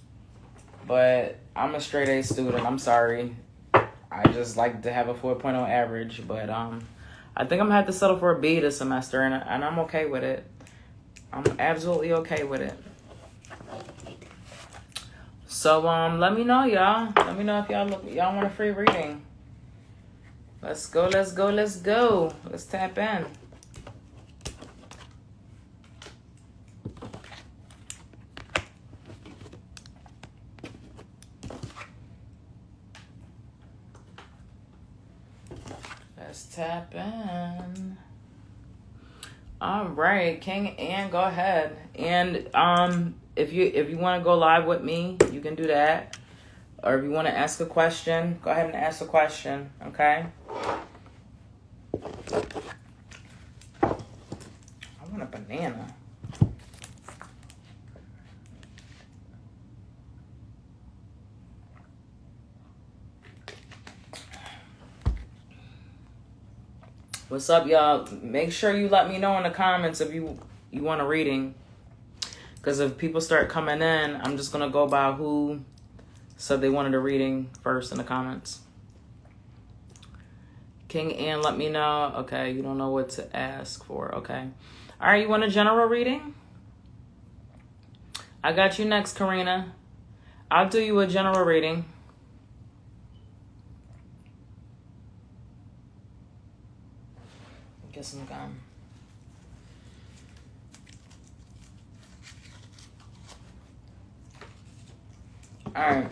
but I'm a straight A student. I'm sorry. I just like to have a 4.0 average, but I think I'm gonna have to settle for a B this semester, and I'm okay with it. I'm absolutely okay with it. So let me know, y'all. Let me know if y'all want a free reading. Let's go, let's go, let's go. Let's tap in. Let's tap in. All right, King Ann, go ahead. And if you want to go live with me, you can do that. Or if you want to ask a question, go ahead and ask a question, okay? I want a banana. What's up, y'all? Make sure you let me know in the comments if you want a reading. Because if people start coming in, I'm just going to go by who said they wanted a reading first in the comments. King Ann, let me know. Okay, you don't know what to ask for. Okay. All right, you want a general reading? I got you next, Karina. I'll do you a general reading. Get some gum. All right.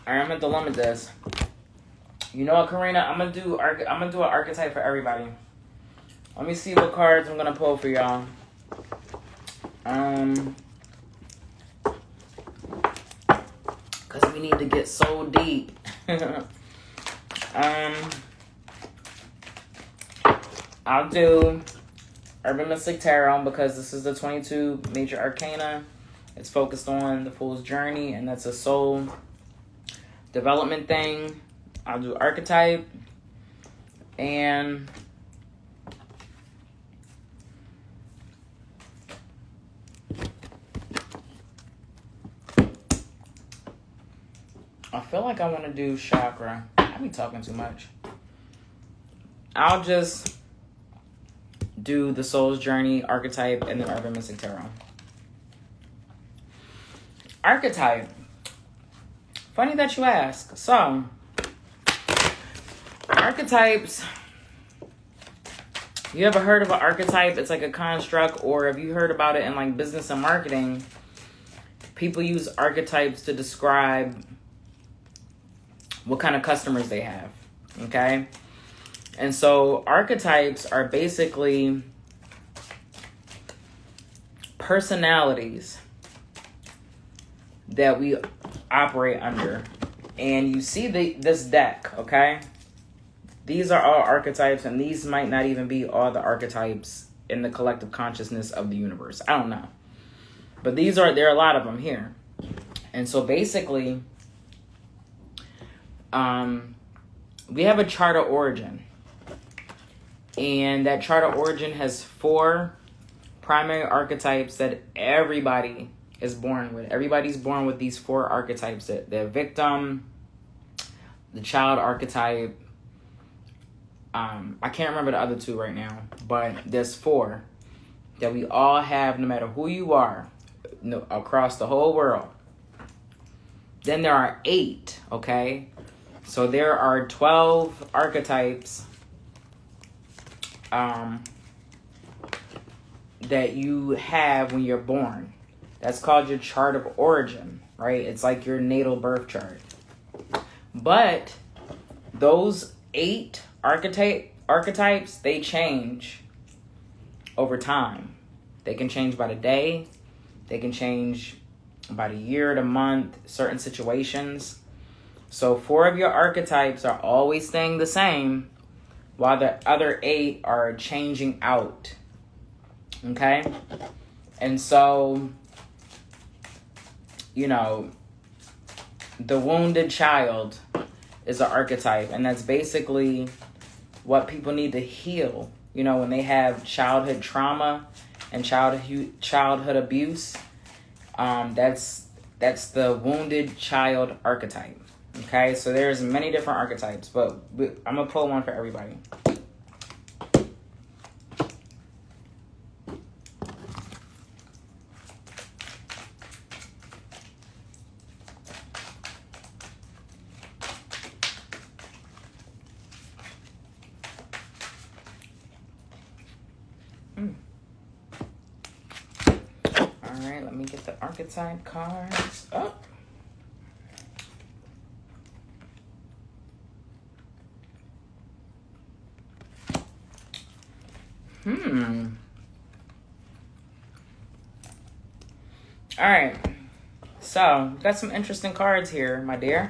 I'm gonna limit this. You know what, Karina? I'm gonna do an archetype for everybody. Let me see what cards I'm gonna pull for y'all. Cause we need to get so deep. I'll do Urban Mystic Tarot because this is the 22 major arcana. It's focused on the Fool's Journey, and that's a soul development thing. I'll do archetype, and I feel like I want to do chakra. I be talking too much. I'll just do the Soul's Journey, archetype, and then Urban Mystic Tarot. Archetype. Funny that you ask. So, archetypes. You ever heard of an archetype? It's like a construct, or have you heard about it in like business and marketing? People use archetypes to describe what kind of customers they have. Okay? And so archetypes are basically personalities that we operate under. And you see this deck, okay? These are all archetypes, and these might not even be all the archetypes in the collective consciousness of the universe. I don't know. But there are a lot of them here. And so basically, we have a chart of origin. And that chart of origin has 4 primary archetypes that everybody is born with. Everybody's born with these 4 archetypes. The victim, the child archetype. I can't remember the other 2 right now. But there's 4 that we all have, no matter who you are, across the whole world. Then there are 8, okay? So there are 12 archetypes that you have when you're born. That's called your chart of origin, right? It's like your natal birth chart. But those 8 archetypes, they change over time. They can change by the day. They can change by the year, the month, certain situations. So 4 of your archetypes are always staying the same, while the other 8 are changing out. Okay? And so, the wounded child is an archetype. And that's basically what people need to heal. When they have childhood trauma and childhood abuse, that's the wounded child archetype. Okay, so there's many different archetypes, but I'm going to pull one for everybody. All right, let me get the archetype cards up. All right. So, got some interesting cards here, my dear.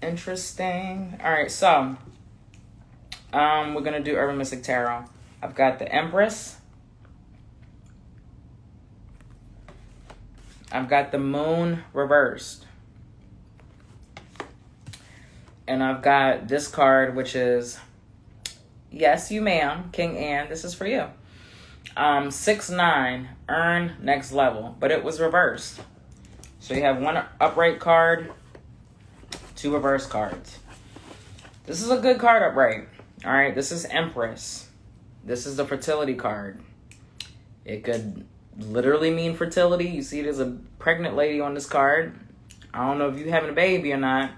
Interesting. All right, so we're going to do Urban Mystic Tarot. I've got the Empress. I've got the Moon reversed. And I've got this card, which is, yes, you ma'am, King Anne, this is for you. 6-9, earn next level, but it was reversed. So you have 1 upright card, 2 reverse cards. This is a good card upright. All right, this is Empress. This is the fertility card. It could literally mean fertility. You see there's a pregnant lady on this card. I don't know if you're having a baby or not.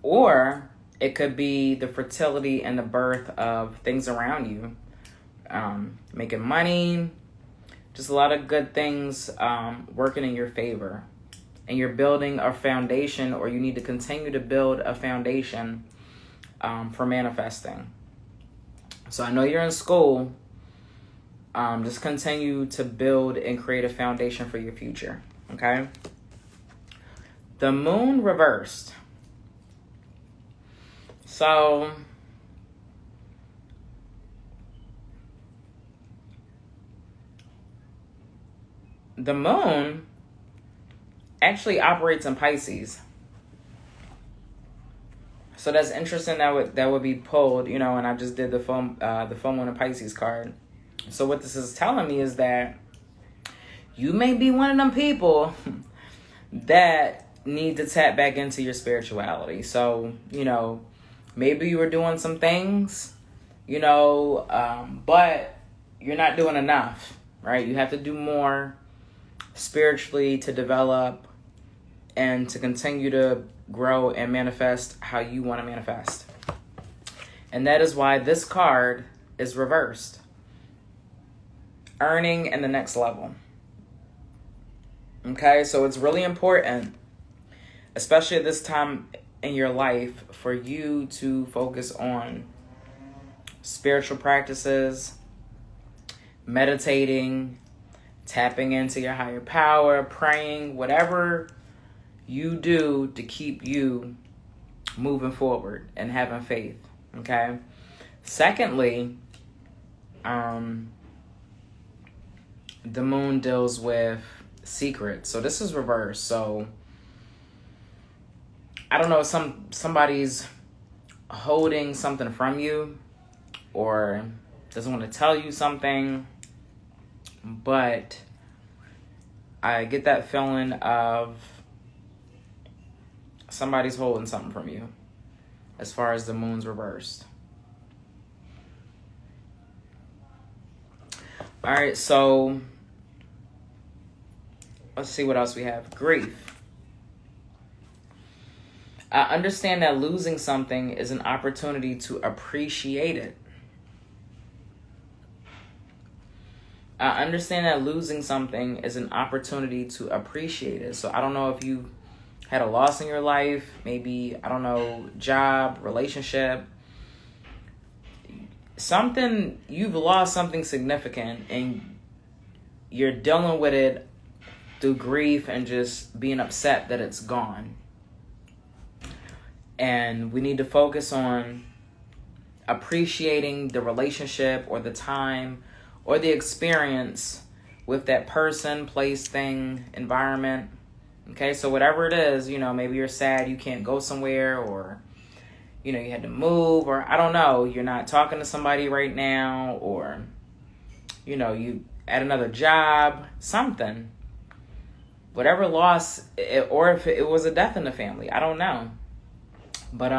Or it could be the fertility and the birth of things around you. Making money, just a lot of good things working in your favor. And you're building a foundation, or you need to continue to build a foundation for manifesting. So I know you're in school. Just continue to build and create a foundation for your future. Okay? The Moon reversed. So the Moon actually operates in Pisces. So that's interesting that would be pulled, and I just did the full Moon in Pisces card. So what this is telling me is that you may be one of them people that need to tap back into your spirituality. So, maybe you were doing some things, but you're not doing enough, right? You have to do more spiritually to develop and to continue to grow and manifest how you want to manifest. And that is why this card is reversed. Earning and the next level. Okay, so it's really important, especially at this time in your life, for you to focus on spiritual practices, meditating, tapping into your higher power, praying, whatever you do to keep you moving forward and having faith. Okay. Secondly, the moon deals with secrets. So this is reversed. So I don't know, somebody's holding something from you or doesn't want to tell you something, but I get that feeling of somebody's holding something from you as far as the moon's reversed. All right, so let's see what else we have. Grief. I understand that losing something is an opportunity to appreciate it. I understand that losing something is an opportunity to appreciate it. So I don't know if you had a loss in your life, maybe, I don't know, job, relationship, something, you've lost something significant and you're dealing with it through grief and just being upset that it's gone. And we need to focus on appreciating the relationship or the time or the experience with that person, place, thing, environment. Okay, so whatever it is, you know, maybe you're sad you can't go somewhere, or, you know, you had to move, or I don't know, you're not talking to somebody right now, or, you know, you at another job, something. Whatever loss, or if it was a death in the family, I don't know. But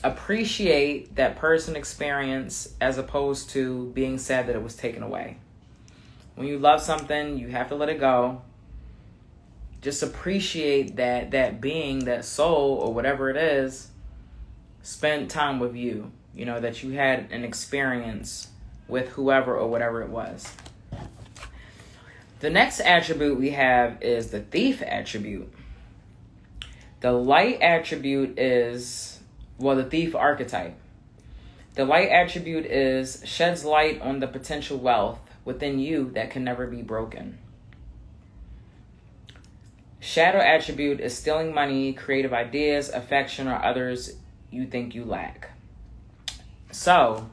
appreciate that person experience as opposed to being sad that it was taken away. When you love something, you have to let it go. Just appreciate that being, that soul, or whatever it is, spent time with you. You know, that you had an experience with whoever or whatever it was. The next attribute we have is the thief attribute. The light attribute is, well, the thief archetype. The light attribute is sheds light on the potential wealth within you that can never be broken. Shadow attribute is stealing money, creative ideas, affection, or others you think you lack. So,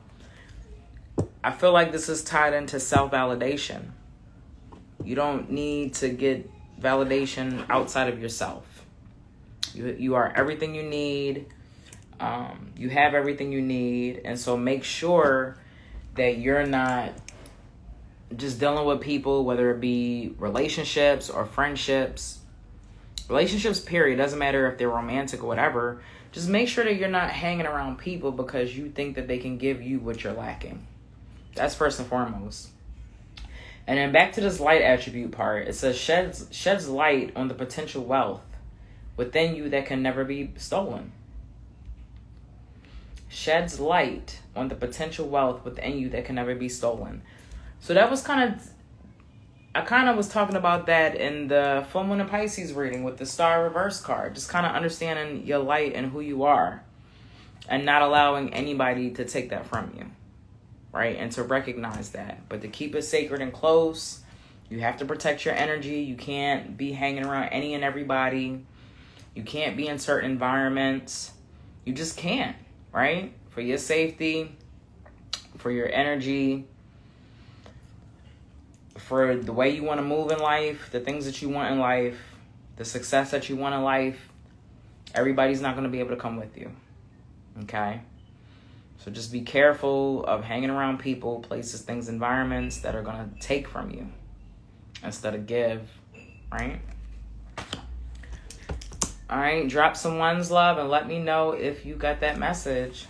I feel like this is tied into self-validation. You don't need to get validation outside of yourself. You are everything you need. You have everything you need. And so make sure that you're not just dealing with people, whether it be relationships or friendships. Relationships, period. Doesn't matter if they're romantic or whatever. Just make sure that you're not hanging around people because you think that they can give you what you're lacking. That's first and foremost. And then back to this light attribute part. It says sheds light on the potential wealth within you that can never be stolen. Sheds light on the potential wealth within you that can never be stolen. So that was I kind of was talking about that in the Full Moon and Pisces reading with the Star Reverse card. Just kind of understanding your light and who you are and not allowing anybody to take that from you, right? And to recognize that. But to keep it sacred and close, you have to protect your energy. You can't be hanging around any and everybody. You can't be in certain environments. You just can't, right? For your safety, for your energy, for the way you want to move in life, the things that you want in life, the success that you want in life, everybody's not going to be able to come with you, okay? So just be careful of hanging around people, places, things, environments that are going to take from you instead of give, right? All right, drop some ones, love, and let me know if you got that message.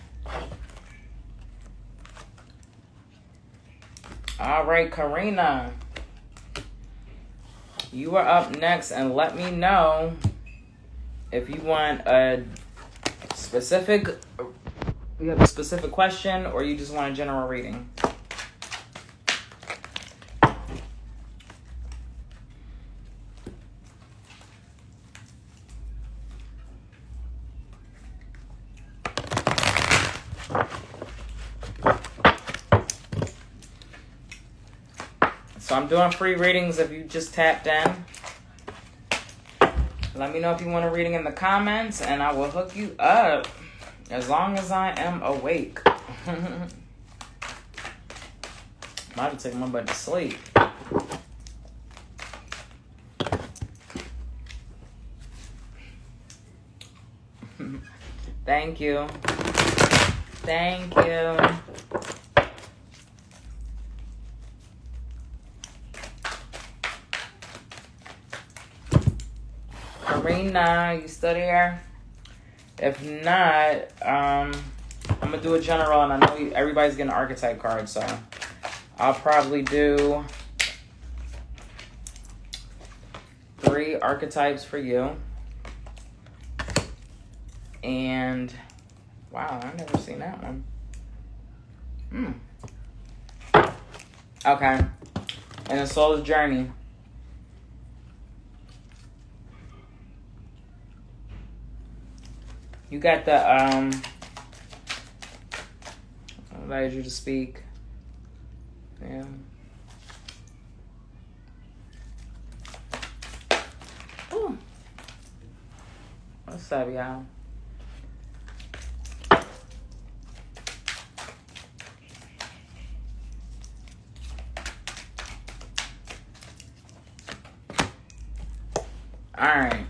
All right, Karina, you are up next, and let me know if you want a specific question or you just want a general reading. So I'm doing free readings if you just tapped in. Let me know if you want a reading in the comments and I will hook you up as long as I am awake. I'm about to take my butt to sleep. Thank you. Thank you. Karina, you still there? If not, I'm gonna do a general, and I know everybody's getting an archetype card, so I'll probably do 3 archetypes for you. And wow, I've never seen that one. Okay. And the soul's journey. You got the I invite you to speak. Yeah. Ooh. What's up, y'all? Alright.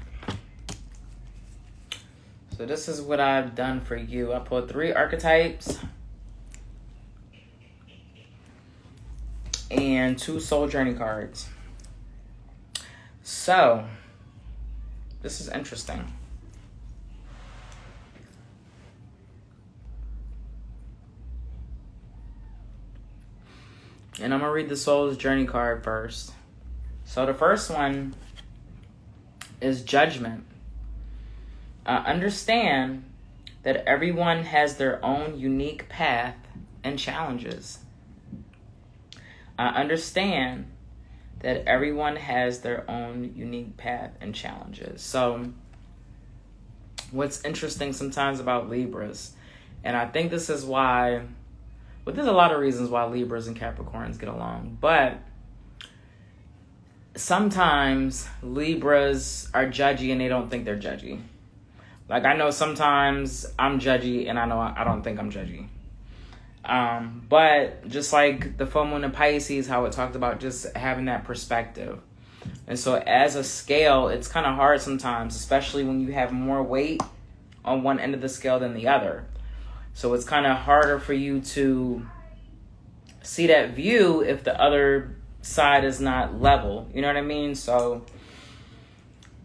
So this is what I've done for you. I pulled 3 archetypes and 2 soul journey cards. So this is interesting. And I'm going to read the soul's journey card first. So the first one is judgment. Understand that everyone has their own unique path and challenges. Understand that everyone has their own unique path and challenges. So what's interesting sometimes about Libras, and I think this is why, well, there's a lot of reasons why Libras and Capricorns get along, but sometimes Libras are judgy and they don't think they're judgy. Like, I know sometimes I'm judgy and I don't think I'm judgy. But just like the full moon in Pisces, how it talked about just having that perspective. And so as a scale, it's kind of hard sometimes, especially when you have more weight on one end of the scale than the other. So it's kind of harder for you to see that view if the other side is not level. You know what I mean? So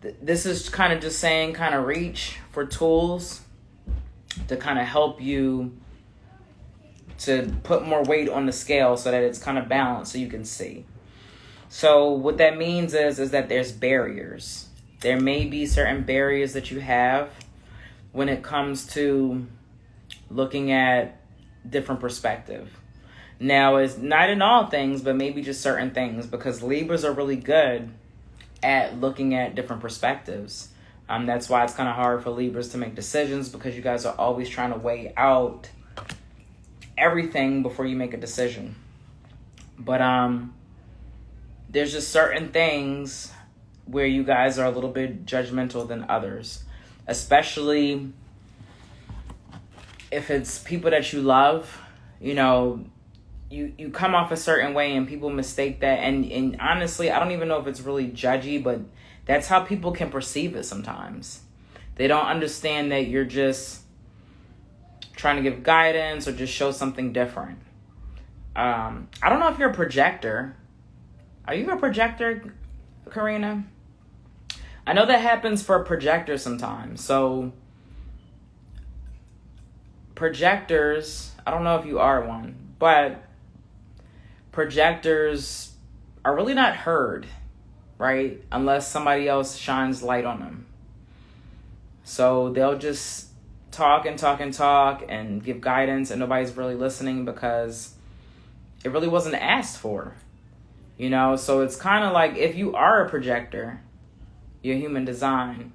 this is kind of just saying, kind of reach for tools to kind of help you to put more weight on the scale so that it's kind of balanced so you can see. So what that means is that there's barriers. There may be certain barriers that you have when it comes to looking at different perspective. Now, it's not in all things, but maybe just certain things, because Libras are really good at looking at different perspectives. That's why it's kind of hard for Libras to make decisions, because you guys are always trying to weigh out everything before you make a decision. But there's just certain things where you guys are a little bit judgmental than others, especially if it's people that you love. You know, you come off a certain way and people mistake that. And honestly, I don't even know if it's really judgy, but that's how people can perceive it sometimes. They don't understand that you're just trying to give guidance or just show something different. I don't know if you're a projector. Are you a projector, Karina? I know that happens for projectors sometimes. So projectors, I don't know if you are one, but projectors are really not heard, right? Unless somebody else shines light on them. So they'll just talk and talk and talk and give guidance, and nobody's really listening because it really wasn't asked for, you know? So it's kind of like, if you are a projector, you're human design,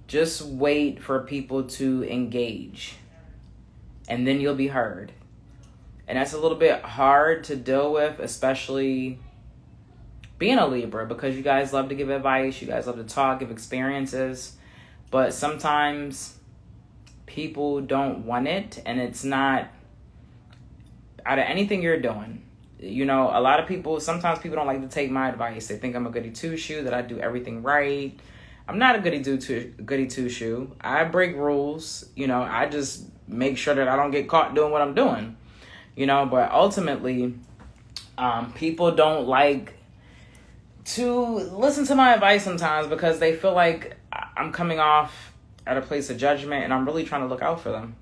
just wait for people to engage, and then you'll be heard. And that's a little bit hard to deal with, especially being a Libra, because you guys love to give advice, you guys love to talk, give experiences, but sometimes people don't want it, and it's not out of anything you're doing. You know, a lot of people, sometimes people don't like to take my advice. They think I'm a goody two-shoe, that I do everything right. I'm not a goody two-shoe. I break rules. You know, I just make sure that I don't get caught doing what I'm doing. You know, but ultimately, people don't like to listen to my advice sometimes because they feel like I'm coming off at a place of judgment and I'm really trying to look out for them.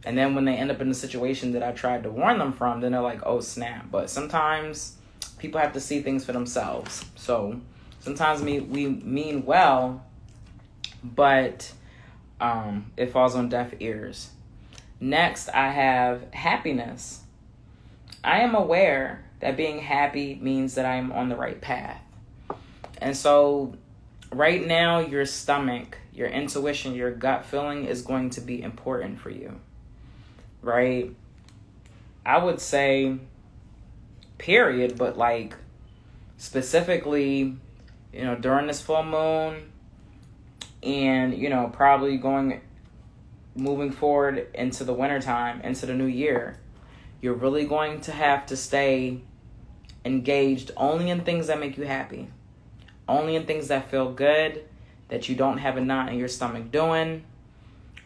And then when they end up in the situation that I tried to warn them from, then they're like, oh, snap. But sometimes people have to see things for themselves. So sometimes we mean well, but it falls on deaf ears. Next, I have happiness. I am aware that being happy means that I am on the right path. And so right now, your stomach, your intuition, your gut feeling is going to be important for you. Right? I would say period, but like specifically, you know, during this full moon and, you know, probably moving forward into the wintertime, into the new year, you're really going to have to stay engaged only in things that make you happy, only in things that feel good, that you don't have a knot in your stomach doing.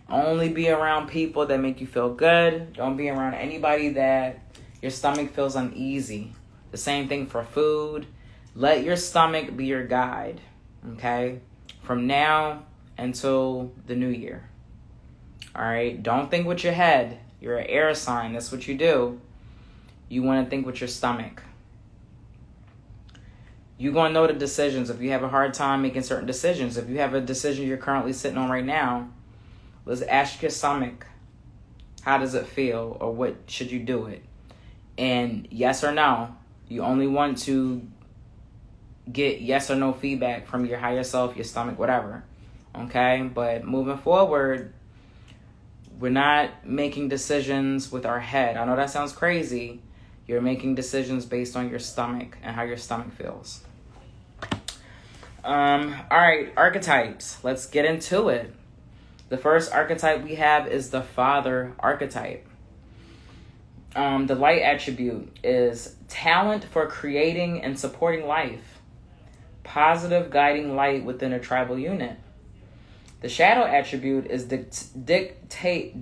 Only be around people that make you feel good. Don't be around anybody that your stomach feels uneasy. The same thing for food. Let your stomach be your guide, okay? From now until the new year. All right? Don't think with your head. You're an air sign. That's what you do. You want to think with your stomach. You're going to know the decisions. If you have a hard time making certain decisions, if you have a decision you're currently sitting on right now, let's ask your stomach, how does it feel, or what should you do it? And yes or no. You only want to get yes or no feedback from your higher self, your stomach, whatever. Okay? But moving forward, we're not making decisions with our head. I know that sounds crazy. You're making decisions based on your stomach and how your stomach feels. All right, archetypes. Let's get into it. The first archetype we have is the father archetype. The light attribute is talent for creating and supporting life. Positive guiding light within a tribal unit. The shadow attribute is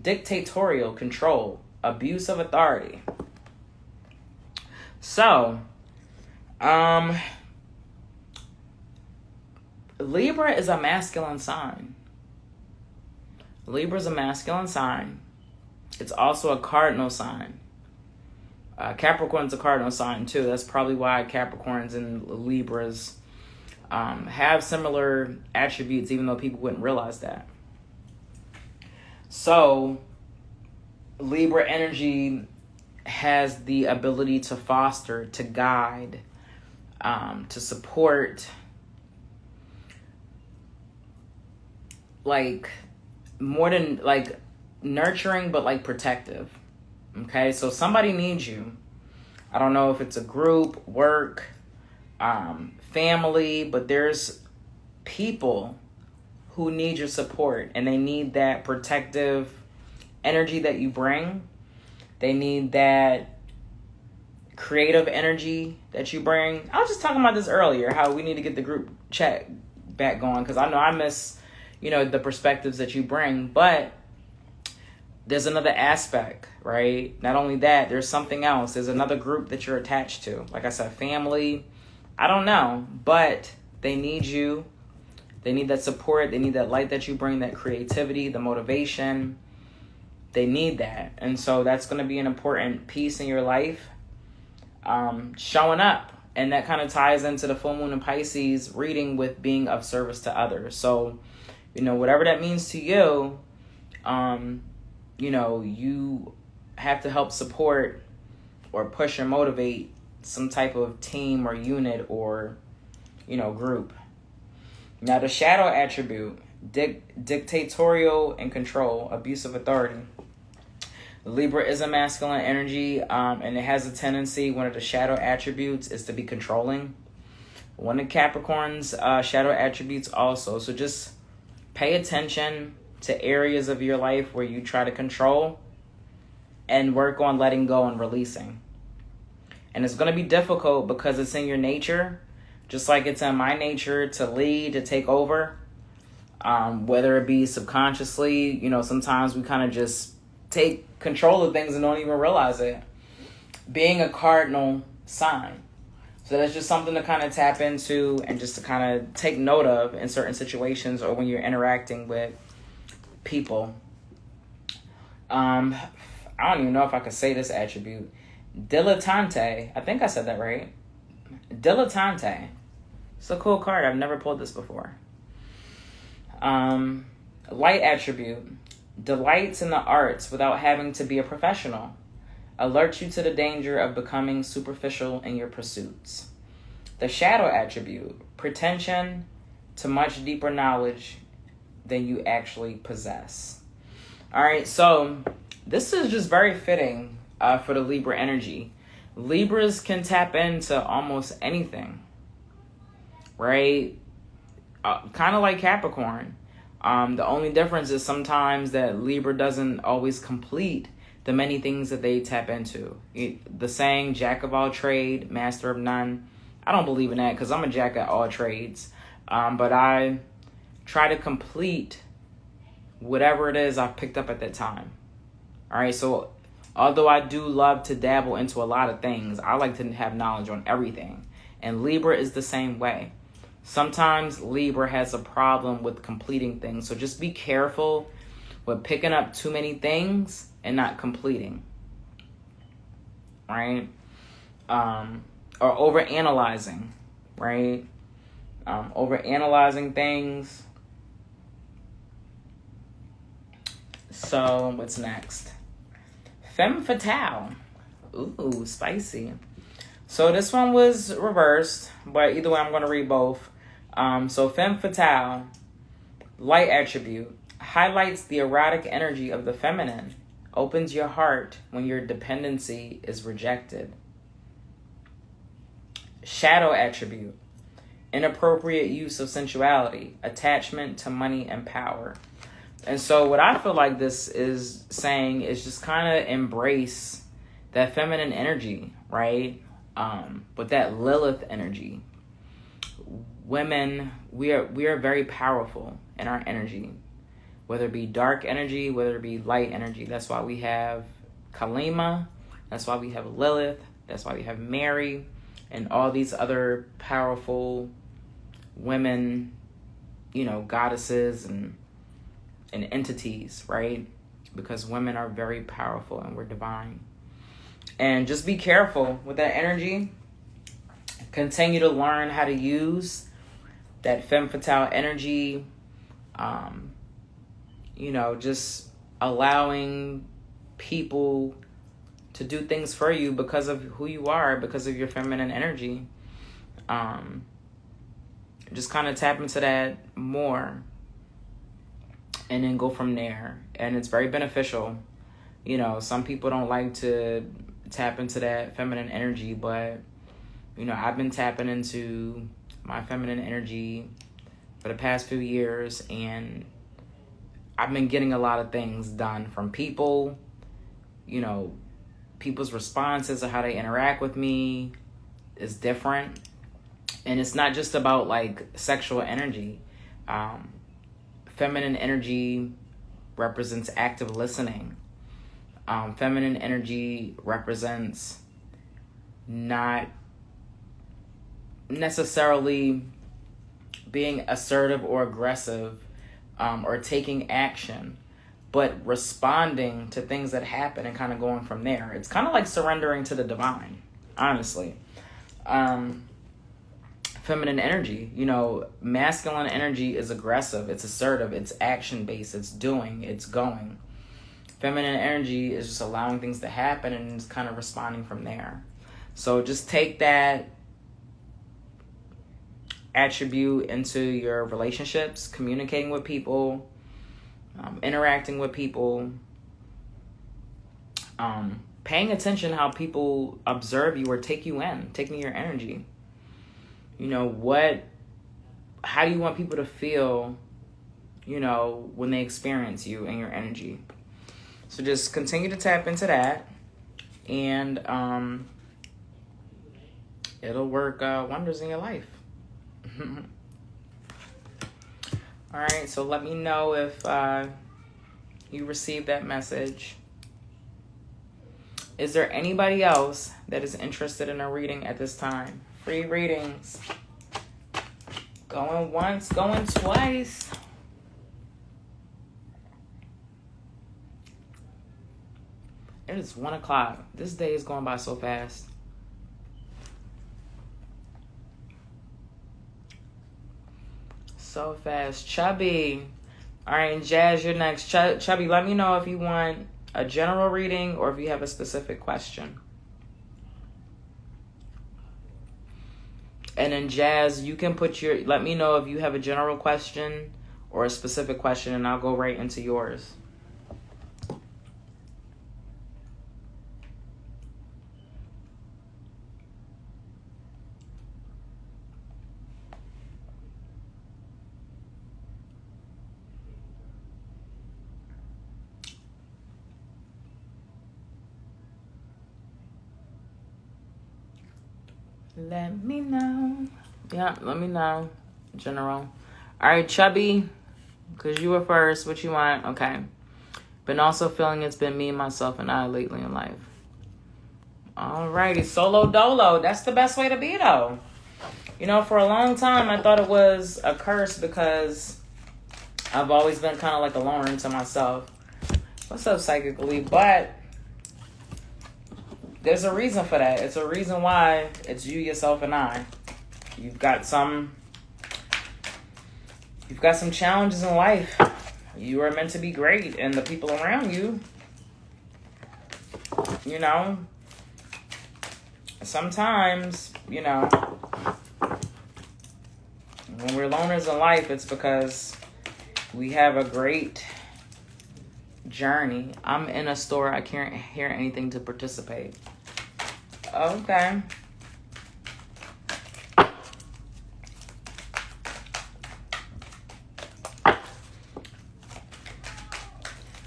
dictatorial control, abuse of authority. So, Libra is a masculine sign. Libra is a masculine sign. It's also a cardinal sign. Capricorn's a cardinal sign too. That's probably why Capricorns and Libras have similar attributes, even though people wouldn't realize that. So, Libra energy has the ability to foster, to guide, to support, like, more than like nurturing, but like protective. Okay, so somebody needs you. I don't know if it's a group, work, family, but there's people who need your support, and they need that protective energy that you bring. They need that creative energy that you bring. I was just talking about this earlier, how we need to get the group chat back going, because I know I miss, you know, the perspectives that you bring. But there's another aspect, right? Not only that, there's something else. There's another group that you're attached to. Like I said, family, I don't know, but they need you. They need that support. They need that light that you bring, that creativity, the motivation. They need that. And so that's going to be an important piece in your life, showing up. And that kind of ties into the full moon in Pisces reading with being of service to others. So, you know, whatever that means to you, you know, you have to help support or push or motivate some type of team or unit or, you know, group. Now, the shadow attribute, dictatorial and control, abuse of authority. Libra is a masculine energy, and it has a tendency, one of the shadow attributes is to be controlling. One of Capricorn's shadow attributes also. So just pay attention to areas of your life where you try to control and work on letting go and releasing. And it's going to be difficult because it's in your nature, just like it's in my nature to lead, to take over. Whether it be subconsciously, you know, sometimes we kind of just take control of things and don't even realize it. Being a cardinal sign. So that's just something to kind of tap into and just to kind of take note of in certain situations or when you're interacting with people. I don't even know if I could say this attribute. Dilettante. I think I said that right. Dilettante. It's a cool card. I've never pulled this before. Light attribute. Delights in the arts without having to be a professional. Alerts you to the danger of becoming superficial in your pursuits. The shadow attribute. Pretension to much deeper knowledge than you actually possess. All right, so this is just very fitting for the Libra energy. Libras can tap into almost anything, right? Kind of like Capricorn. The only difference is sometimes that Libra doesn't always complete the many things that they tap into. The saying, jack of all trade, master of none. I don't believe in that because I'm a jack at all trades. But I try to complete whatever it is I've picked up at that time. All right, so although I do love to dabble into a lot of things, I like to have knowledge on everything. And Libra is the same way. Sometimes Libra has a problem with completing things. So just be careful with picking up too many things and not completing. Right? Or overanalyzing. Right? Overanalyzing things. So what's next? Femme fatale. Ooh, spicy. So this one was reversed, but either way I'm going to read both. So femme fatale, light attribute, highlights the erotic energy of the feminine, opens your heart when your dependency is rejected. Shadow attribute, inappropriate use of sensuality, attachment to money and power. And so what I feel like this is saying is just kind of embrace that feminine energy, right? With that Lilith energy. Women, we are very powerful in our energy, whether it be dark energy, whether it be light energy. That's why we have Kalima. That's why we have Lilith. That's why we have Mary and all these other powerful women, you know, goddesses and entities, right? Because women are very powerful and we're divine. And just be careful with that energy. Continue to learn how to use that femme fatale energy. You know, just allowing people to do things for you because of who you are, because of your feminine energy. Just kind of tap into that more and then go from there. And it's very beneficial. You know, some people don't like to tap into that feminine energy, but you know, I've been tapping into my feminine energy for the past few years, and I've been getting a lot of things done from people. You know, people's responses or how they interact with me is different. And it's not just about like sexual energy. Feminine energy represents active listening. Feminine energy represents not necessarily being assertive or aggressive or taking action, but responding to things that happen and kind of going from there. It's kind of like surrendering to the divine, honestly. Feminine energy, you know, masculine energy is aggressive, it's assertive, it's action-based, it's doing, it's going. Feminine energy is just allowing things to happen and just kind of responding from there. So just take that attribute into your relationships, communicating with people, interacting with people, paying attention how people observe you or take you in, taking your energy. You know, how do you want people to feel, you know, when they experience you and your energy? So just continue to tap into that. And it'll work wonders in your life. All right, so let me know if you received that message. Is there anybody else that is interested in a reading at this time? Free readings. Going once, going twice. It is 1 o'clock. This day is going by so fast. So fast. Chubby. All right, and Jazz, you're next. Chubby, let me know if you want a general reading or if you have a specific question. And then Jazz, you can let me know if you have a general question or a specific question, and I'll go right into yours. Let me know. Yeah, let me know. General. All right, Chubby, because you were first. What you want? Okay. Been also feeling it's been me, myself, and I lately in life. All righty. Solo dolo. That's the best way to be, though. You know, for a long time, I thought it was a curse because I've always been kind of like a loner to myself. What's up, psychically? But there's a reason for that. It's a reason why it's you, yourself, and I. You've got some challenges in life. You are meant to be great, and the people around you, you know, sometimes, you know, when we're loners in life, it's because we have a great journey. I'm in a store. I can't hear anything to participate. Okay.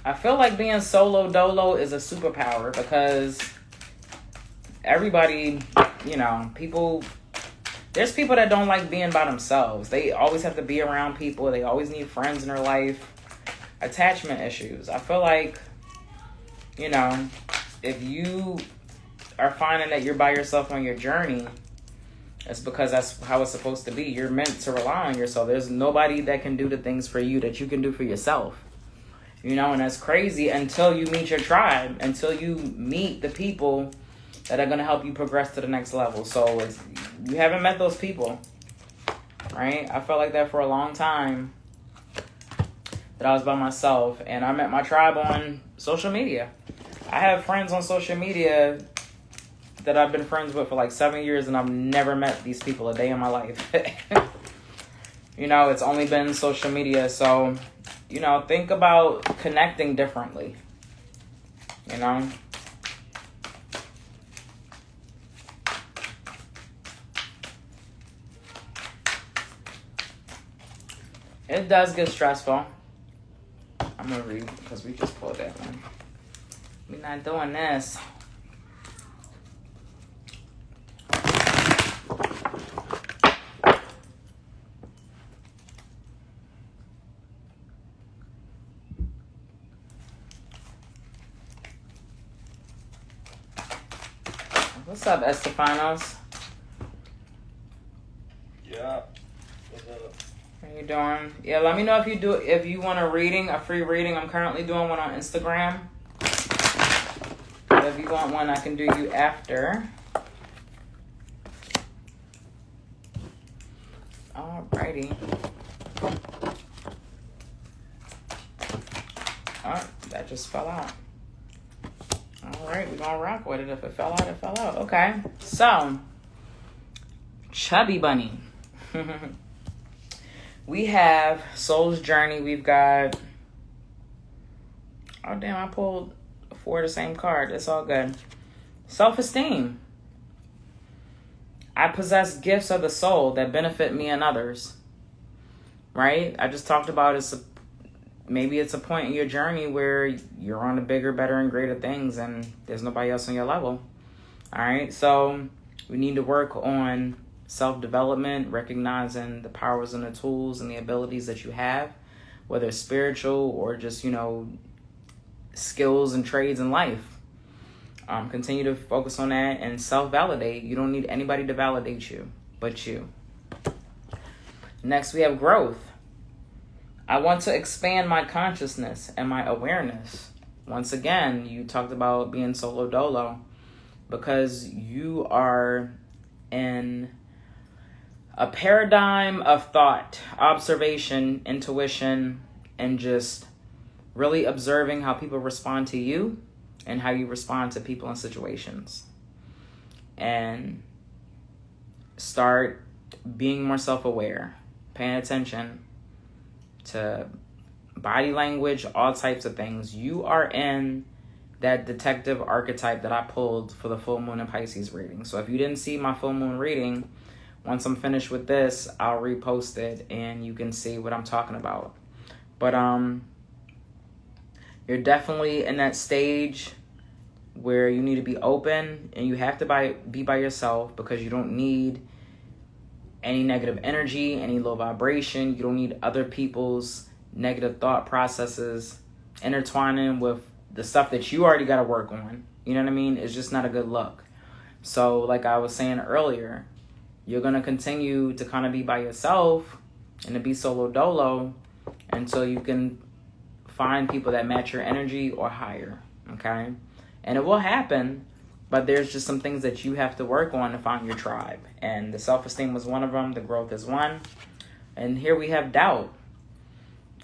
I feel like being solo dolo is a superpower because everybody, you know, there's people that don't like being by themselves. They always have to be around people. They always need friends in their life. Attachment issues. I feel like, you know, if you are finding that you're by yourself on your journey, it's because that's how it's supposed to be. You're meant to rely on yourself. There's nobody that can do the things for you that you can do for yourself. You know, and that's crazy until you meet your tribe, until you meet the people that are going to help you progress to the next level. So you haven't met those people, right? I felt like that for a long time, that I was by myself, and I met my tribe on social media. I have friends on social media that I've been friends with for like 7 years, and I've never met these people a day in my life. You know, it's only been social media. So, you know, think about connecting differently, you know? It does get stressful. I'm going to read because we just pulled that one. We're not doing this. What's up, Estefanos? Yeah. What's up? How you doing? Yeah, let me know if you want a free reading. I'm currently doing one on Instagram. But if you want one, I can do you after. Alrighty. Oh, that just fell out. Alright, we're gonna rock with it. If it fell out, it fell out. Okay. So, Chubby Bunny. We have Soul's Journey. We've got... Oh, damn, I pulled 4 of the same card. It's all good. Self-esteem. I possess gifts of the soul that benefit me and others. Right? I just talked about maybe it's a point in your journey where you're on to bigger, better, and greater things, and there's nobody else on your level. All right? So We need to work on self-development, recognizing the powers and the tools and the abilities that you have, whether it's spiritual or just, skills and trades in life. Continue to focus on that and self-validate. You don't need anybody to validate you but you. Next, we have growth. I want to expand my consciousness and my awareness. Once again, you talked about being solo dolo because you are in a paradigm of thought, observation, intuition, and just really observing how people respond to you and how you respond to people and situations. And start being more self-aware, paying attention to body language, all types of things. You are in that detective archetype that I pulled for the full moon and Pisces reading. So if you didn't see my full moon reading, once I'm finished with this, I'll repost it and you can see what I'm talking about. But you're definitely in that stage where you need to be open and you have to be by yourself because you don't need any negative energy, any low vibration. You don't need other people's negative thought processes intertwining with the stuff that you already got to work on. You know what I mean? It's just not a good look. So like I was saying earlier, you're going to continue to kind of be by yourself and to be solo dolo until you can find people that match your energy or higher. Okay? And it will happen, but there's just some things that you have to work on to find your tribe. And the self-esteem was one of them. The growth is one. And here we have doubt.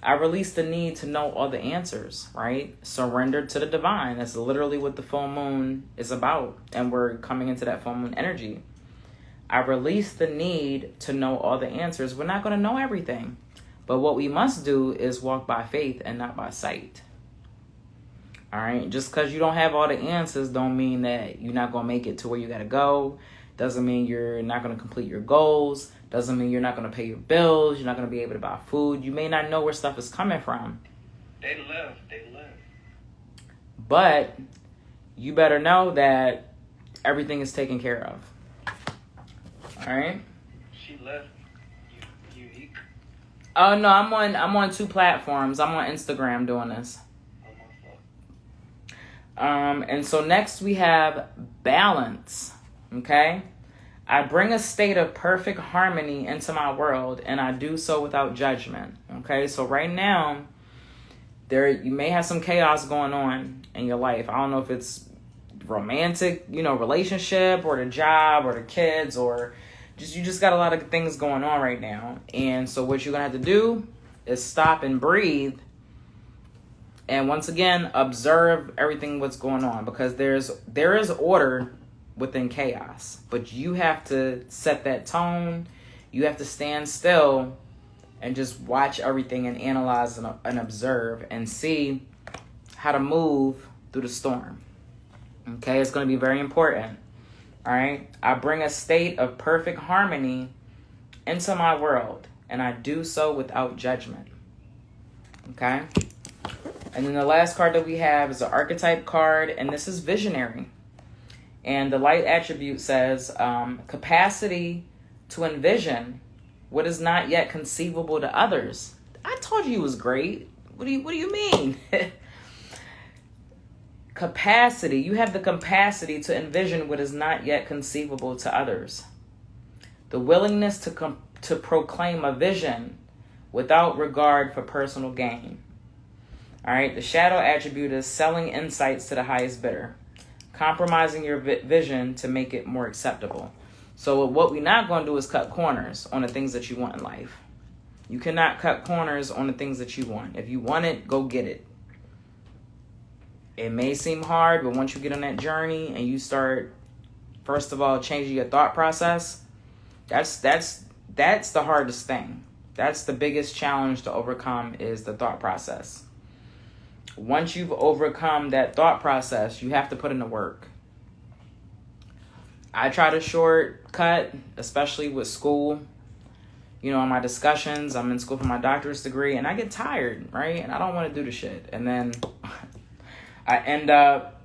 I release the need to know all the answers, right? Surrender to the divine. That's literally what the full moon is about. And we're coming into that full moon energy. I release the need to know all the answers. We're not going to know everything. But what we must do is walk by faith and not by sight. All right? Just because you don't have all the answers don't mean that you're not going to make it to where you got to go. Doesn't mean you're not going to complete your goals. Doesn't mean you're not going to pay your bills. You're not going to be able to buy food. You may not know where stuff is coming from. They left. But you better know that everything is taken care of. All right? She left. Unique. Oh, no, I'm on 2 platforms. I'm on Instagram doing this. And so next we have balance. Okay? I bring a state of perfect harmony into my world, and I do so without judgment. Okay, so right now, you may have some chaos going on in your life. I don't know if it's romantic, relationship, or the job, or the kids, or you just got a lot of things going on right now. And so what you're gonna have to do is stop and breathe, and once again observe everything what's going on, because there is order within chaos, but you have to set that tone. You have to stand still and just watch everything and analyze and observe and see how to move through the storm. Okay, it's going to be very important. All right, I bring a state of perfect harmony into my world, and I do so without judgment. Okay, and then the last card that we have is the archetype card, and this is visionary. And the light attribute says, capacity to envision what is not yet conceivable to others. I told you it was great. What do you mean? Capacity. You have the capacity to envision what is not yet conceivable to others. The willingness to proclaim a vision without regard for personal gain. All right. The shadow attribute is selling insights to the highest bidder. Compromising your vision to make it more acceptable. So what we're not going to do is cut corners on the things that you want in life. You cannot cut corners on the things that you want. If you want it, go get it. It may seem hard, but once you get on that journey and you start, first of all, changing your thought process, that's the hardest thing. That's the biggest challenge to overcome, is the thought process. Once you've overcome that thought process, you have to put in the work. I try to shortcut, especially with school. In my discussions, I'm in school for my doctorate degree, and I get tired, right? And I don't want to do the shit. And then I end up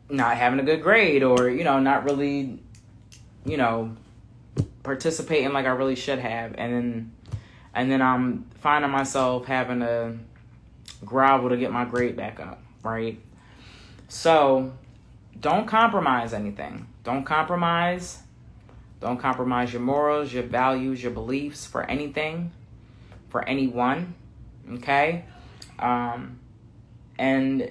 not having a good grade, or, not really you know, participating like I really should have, and then I'm finding myself having to grovel to get my grade back up, right? So don't compromise anything. Don't compromise your morals, your values, your beliefs for anything, for anyone, okay? And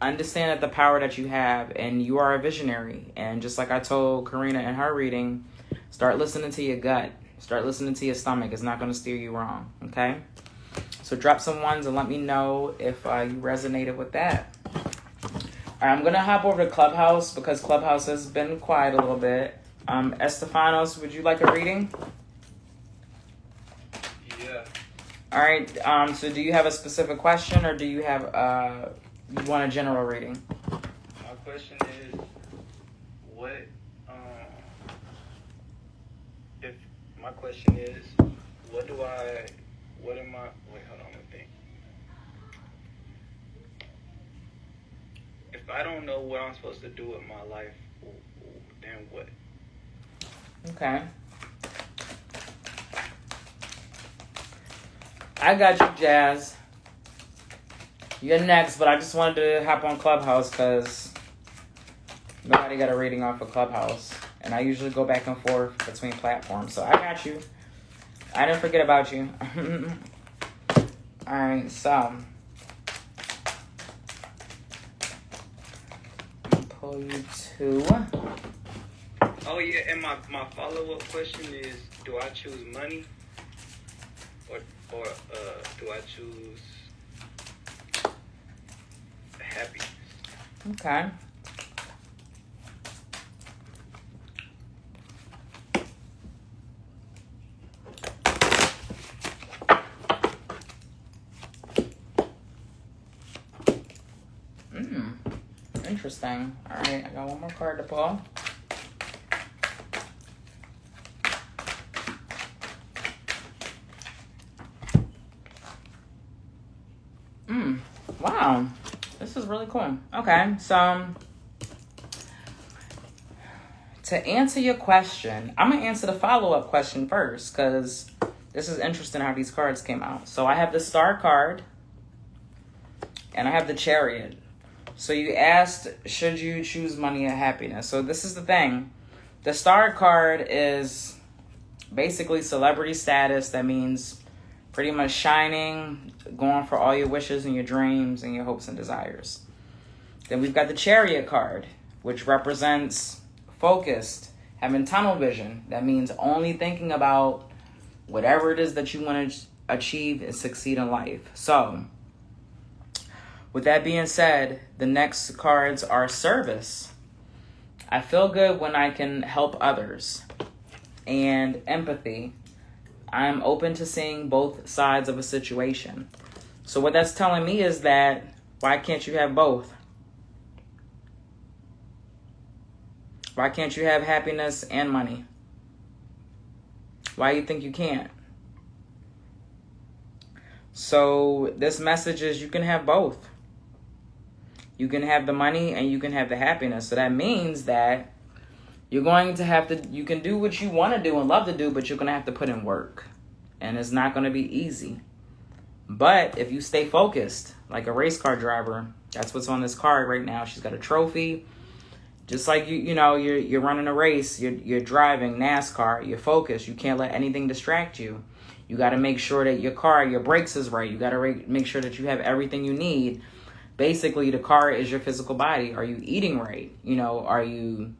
understand that the power that you have, and you are a visionary. And just like I told Karina in her reading, start listening to your gut. Start listening to your stomach. It's not going to steer you wrong, okay? So drop some ones and let me know if you resonated with that. All right, I'm going to hop over to Clubhouse because Clubhouse has been quiet a little bit. Estefanos, would you like a reading? Yeah. All right, so do you have a specific question, or do you have you want a general reading? My question is, what am I, wait, hold on, let me think. If I don't know what I'm supposed to do with my life, then what? Okay. I got you, Jazz. You're next, but I just wanted to hop on Clubhouse because nobody got a reading off of Clubhouse. And I usually go back and forth between platforms. So I got you. I didn't forget about you. Alright, so. Pull you two. Oh, yeah, and my follow-up question is, do I choose money? Or do I choose happiness? Okay. Interesting. All right, I got one more card to pull. Wow. This is really cool. Okay, so to answer your question, I'm going to answer the follow-up question first because this is interesting how these cards came out. So I have the Star card and I have the Chariot. So you asked, should you choose money or happiness? So this is the thing. The Star card is basically celebrity status. That means pretty much shining, going for all your wishes and your dreams and your hopes and desires. Then we've got the Chariot card, which represents focused, having tunnel vision. That means only thinking about whatever it is that you want to achieve and succeed in life. So, with that being said, the next cards are service. I feel good when I can help others. And empathy. I'm open to seeing both sides of a situation. So what that's telling me is that, why can't you have both? Why can't you have happiness and money? Why do you think you can't? So this message is you can have both. You can have the money and you can have the happiness. So that means that you're going to have to, you can do what you want to do and love to do, but you're going to have to put in work. And it's not going to be easy. But if you stay focused, like a race car driver, that's what's on this card right now. She's got a trophy. Just like you're running a race, you're driving NASCAR, you're focused. You can't let anything distract you. You got to make sure that your brakes is right. You got to make sure that you have everything you need. Basically, the car is your physical body. Are you eating right? Are you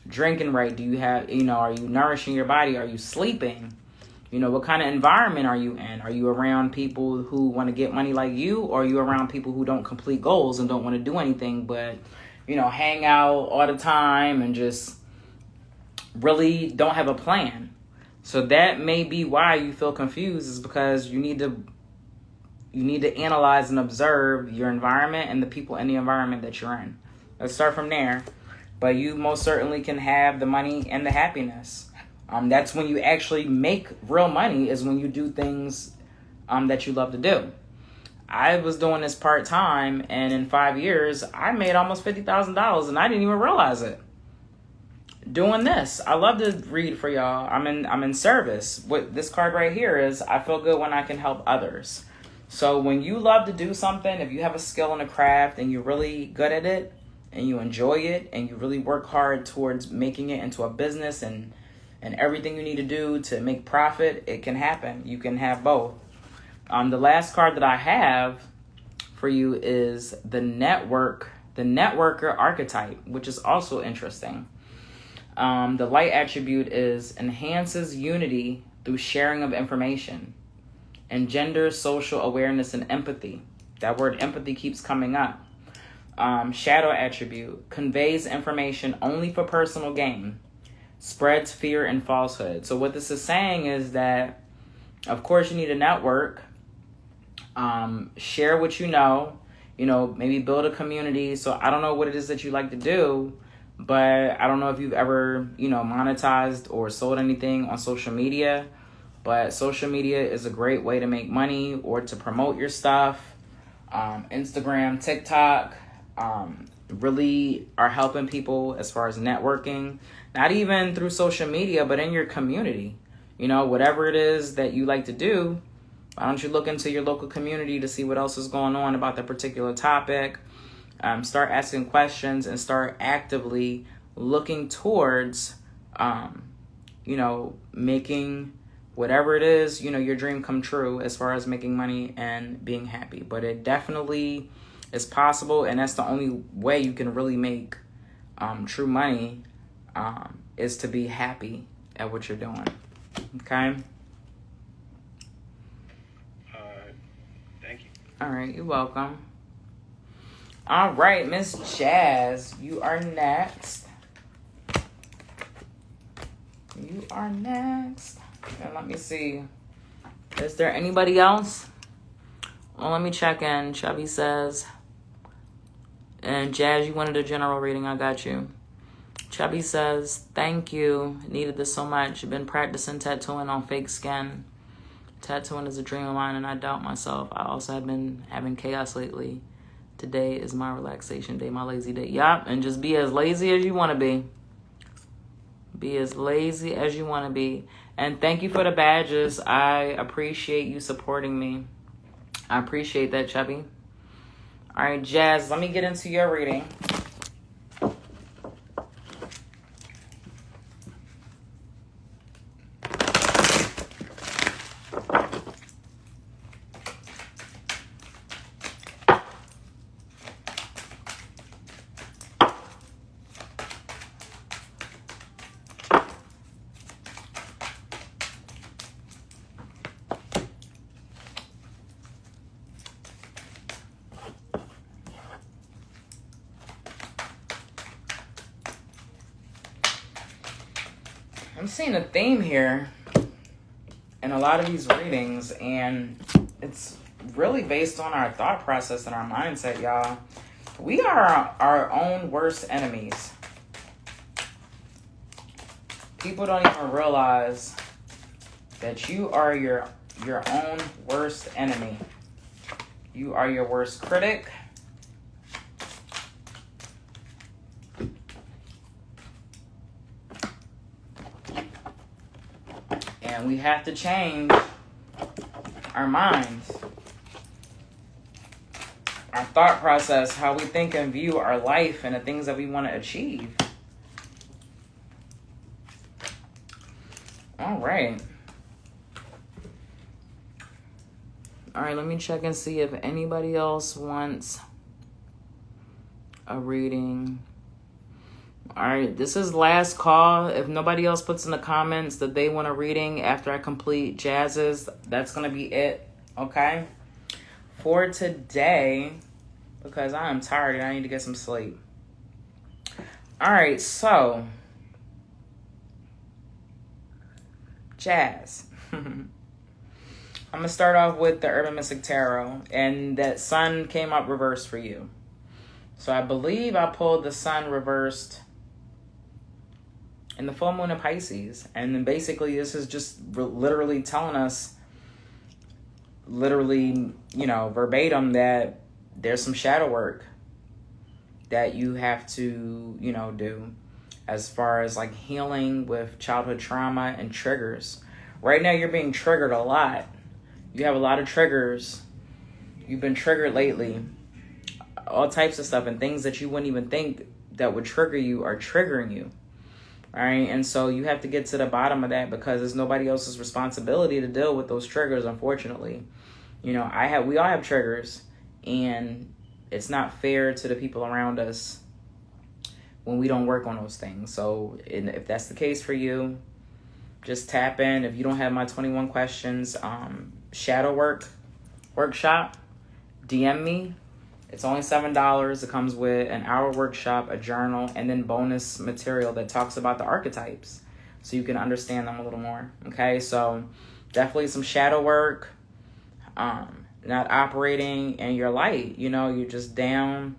drinking right? Do you have, are you nourishing your body? Are you sleeping? What kind of environment are you in? Are you around people who want to get money like you? Or are you around people who don't complete goals and don't want to do anything but, hang out all the time and just really don't have a plan? So that may be why you feel confused, is because you need to analyze and observe your environment and the people in the environment that you're in. Let's start from there. But you most certainly can have the money and the happiness. That's when you actually make real money, is when you do things that you love to do. I was doing this part-time, and in 5 years, I made almost $50,000, and I didn't even realize it. doing this. I love to read for y'all. I'm in service. What this card right here is, I feel good when I can help others. So when you love to do something, if you have a skill in a craft and you're really good at it and you enjoy it and you really work hard towards making it into a business and everything you need to do to make profit, it can happen. You can have both. The last card that I have for you is the networker archetype, which is also interesting. The light attribute is enhances unity through sharing of information, engenders social awareness and empathy. That word empathy keeps coming up. Shadow attribute conveys information only for personal gain, spreads fear and falsehood. So what this is saying is that, of course, you need a network. Share what you know, maybe build a community. So I don't know what it is that you like to do, but I don't know if you've ever, monetized or sold anything on social media, but social media is a great way to make money or to promote your stuff. Instagram, TikTok, really are helping people as far as networking, not even through social media, but in your community. Whatever it is that you like to do, why don't you look into your local community to see what else is going on about that particular topic? Start asking questions and start actively looking towards, making whatever it is, your dream come true as far as making money and being happy. But it definitely is possible, and that's the only way you can really make true money, is to be happy at what you're doing. Okay? Thank you. All right, you're welcome. All right, Miss Jazz, you are next. You are next. And let me see. Is there anybody else? Well, let me check in. Chubby says. And Jazz, you wanted a general reading. I got you. Chubby says, thank you. Needed this so much. Been practicing tattooing on fake skin. Tattooing is a dream of mine and I doubt myself. I also have been having chaos lately. Today is my relaxation day, my lazy day. Yup, and just be as lazy as you want to be. Be as lazy as you want to be. And thank you for the badges. I appreciate you supporting me. I appreciate that, Chubby. All right, Jazz, let me get into your reading. I'm seeing a theme here in a lot of these readings, and it's really based on our thought process and our mindset, y'all. We are our own worst enemies. People don't even realize that you are your own worst enemy. You are your worst critic. And we have to change our minds, our thought process, how we think and view our life and the things that we want to achieve. All right. All right, let me check and see if anybody else wants a reading. All right, this is last call. If nobody else puts in the comments that they want a reading after I complete Jazz's, that's going to be it, okay? For today, because I am tired and I need to get some sleep. All right, so, Jazz. I'm going to start off with the Urban Mystic Tarot, and that Sun came up reversed for you. So I believe I pulled the Sun reversed in the full moon in Pisces. And then basically this is just literally telling us, verbatim, that there's some shadow work that you have to, do. as far as like healing with childhood trauma and triggers. Right now, you're being triggered a lot. You have a lot of triggers. You've been triggered lately. All types of stuff, and things that you wouldn't even think that would trigger you are triggering you. All right, and so you have to get to the bottom of that, because it's nobody else's responsibility to deal with those triggers, unfortunately. We all have triggers, and it's not fair to the people around us when we don't work on those things. So if that's the case for you, just tap in. If you don't have my 21 questions shadow workshop, DM me. It's only $7. It comes with an hour workshop, a journal, and then bonus material that talks about the archetypes so you can understand them a little more. Okay, so definitely some shadow work, not operating in your light. You're just down.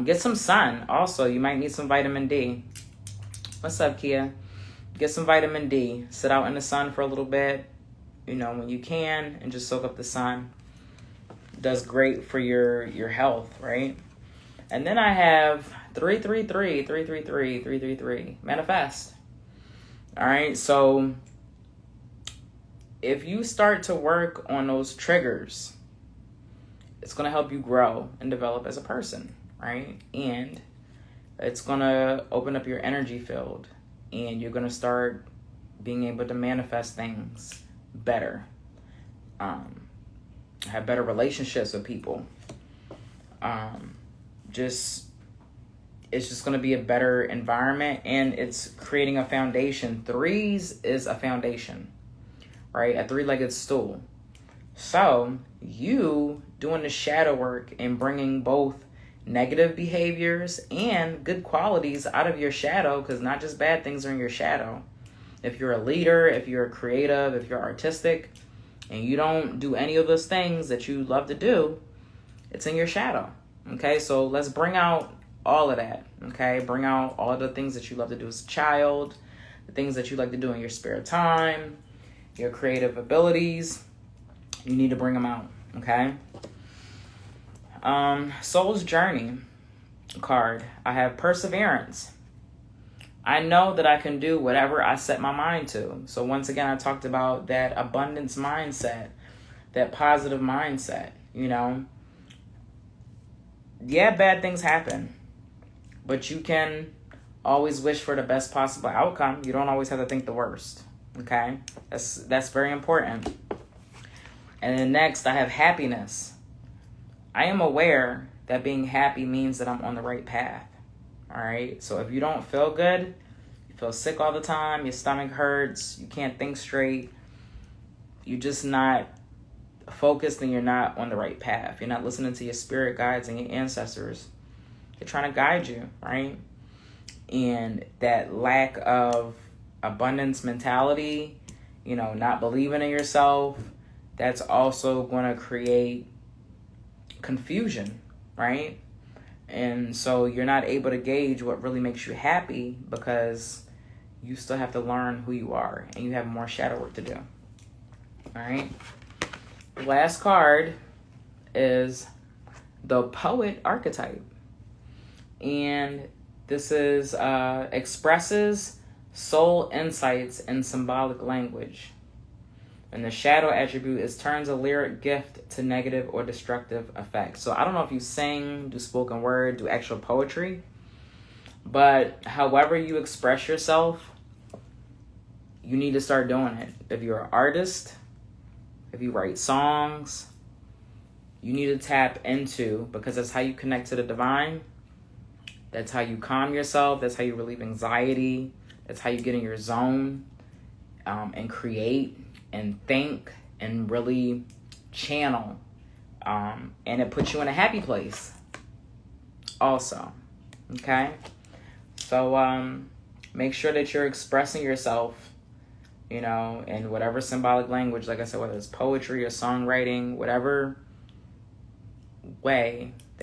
Get some sun. Also, you might need some vitamin D. What's up, Kia? Get some vitamin D. Sit out in the sun for a little bit, when you can, and just soak up the sun. Does great for your health, right? And then I have 333 manifest. All right, so if you start to work on those triggers, it's going to help you grow and develop as a person, right? And it's going to open up your energy field, and you're going to start being able to manifest things better. Have better relationships with people. It's just going to be a better environment, and it's creating a foundation. Threes is a foundation, right? A three-legged stool. So you doing the shadow work and bringing both negative behaviors and good qualities out of your shadow, because not just bad things are in your shadow. If you're a leader, if you're creative, if you're artistic, and you don't do any of those things that you love to do, it's in your shadow. Okay, so let's bring out all of that. Okay, bring out all of the things that you love to do as a child, the things that you like to do in your spare time, your creative abilities. You need to bring them out. Okay. Soul's Journey card. I have perseverance. I know that I can do whatever I set my mind to. So once again, I talked about that abundance mindset, that positive mindset, Yeah, bad things happen, but you can always wish for the best possible outcome. You don't always have to think the worst, okay? That's very important. And then next, I have happiness. I am aware that being happy means that I'm on the right path. All right, so if you don't feel good, you feel sick all the time, your stomach hurts, you can't think straight, you're just not focused, and you're not on the right path. You're not listening to your spirit guides and your ancestors. They're trying to guide you, right? And that lack of abundance mentality, not believing in yourself, that's also going to create confusion, right? And so you're not able to gauge what really makes you happy, because you still have to learn who you are, and you have more shadow work to do. All right. The last card is the Poet archetype. And this is expresses soul insights in symbolic language. And the shadow attribute is turns a lyric gift to negative or destructive effects. So I don't know if you sing, do spoken word, do actual poetry, but however you express yourself, you need to start doing it. If you're an artist, if you write songs, you need to tap into, because that's how you connect to the divine. That's how you calm yourself. That's how you relieve anxiety. That's how you get in your zone and create and think and really channel. And it puts you in a happy place also. Okay? So make sure that you're expressing yourself, in whatever symbolic language, like I said, whether it's poetry or songwriting, whatever way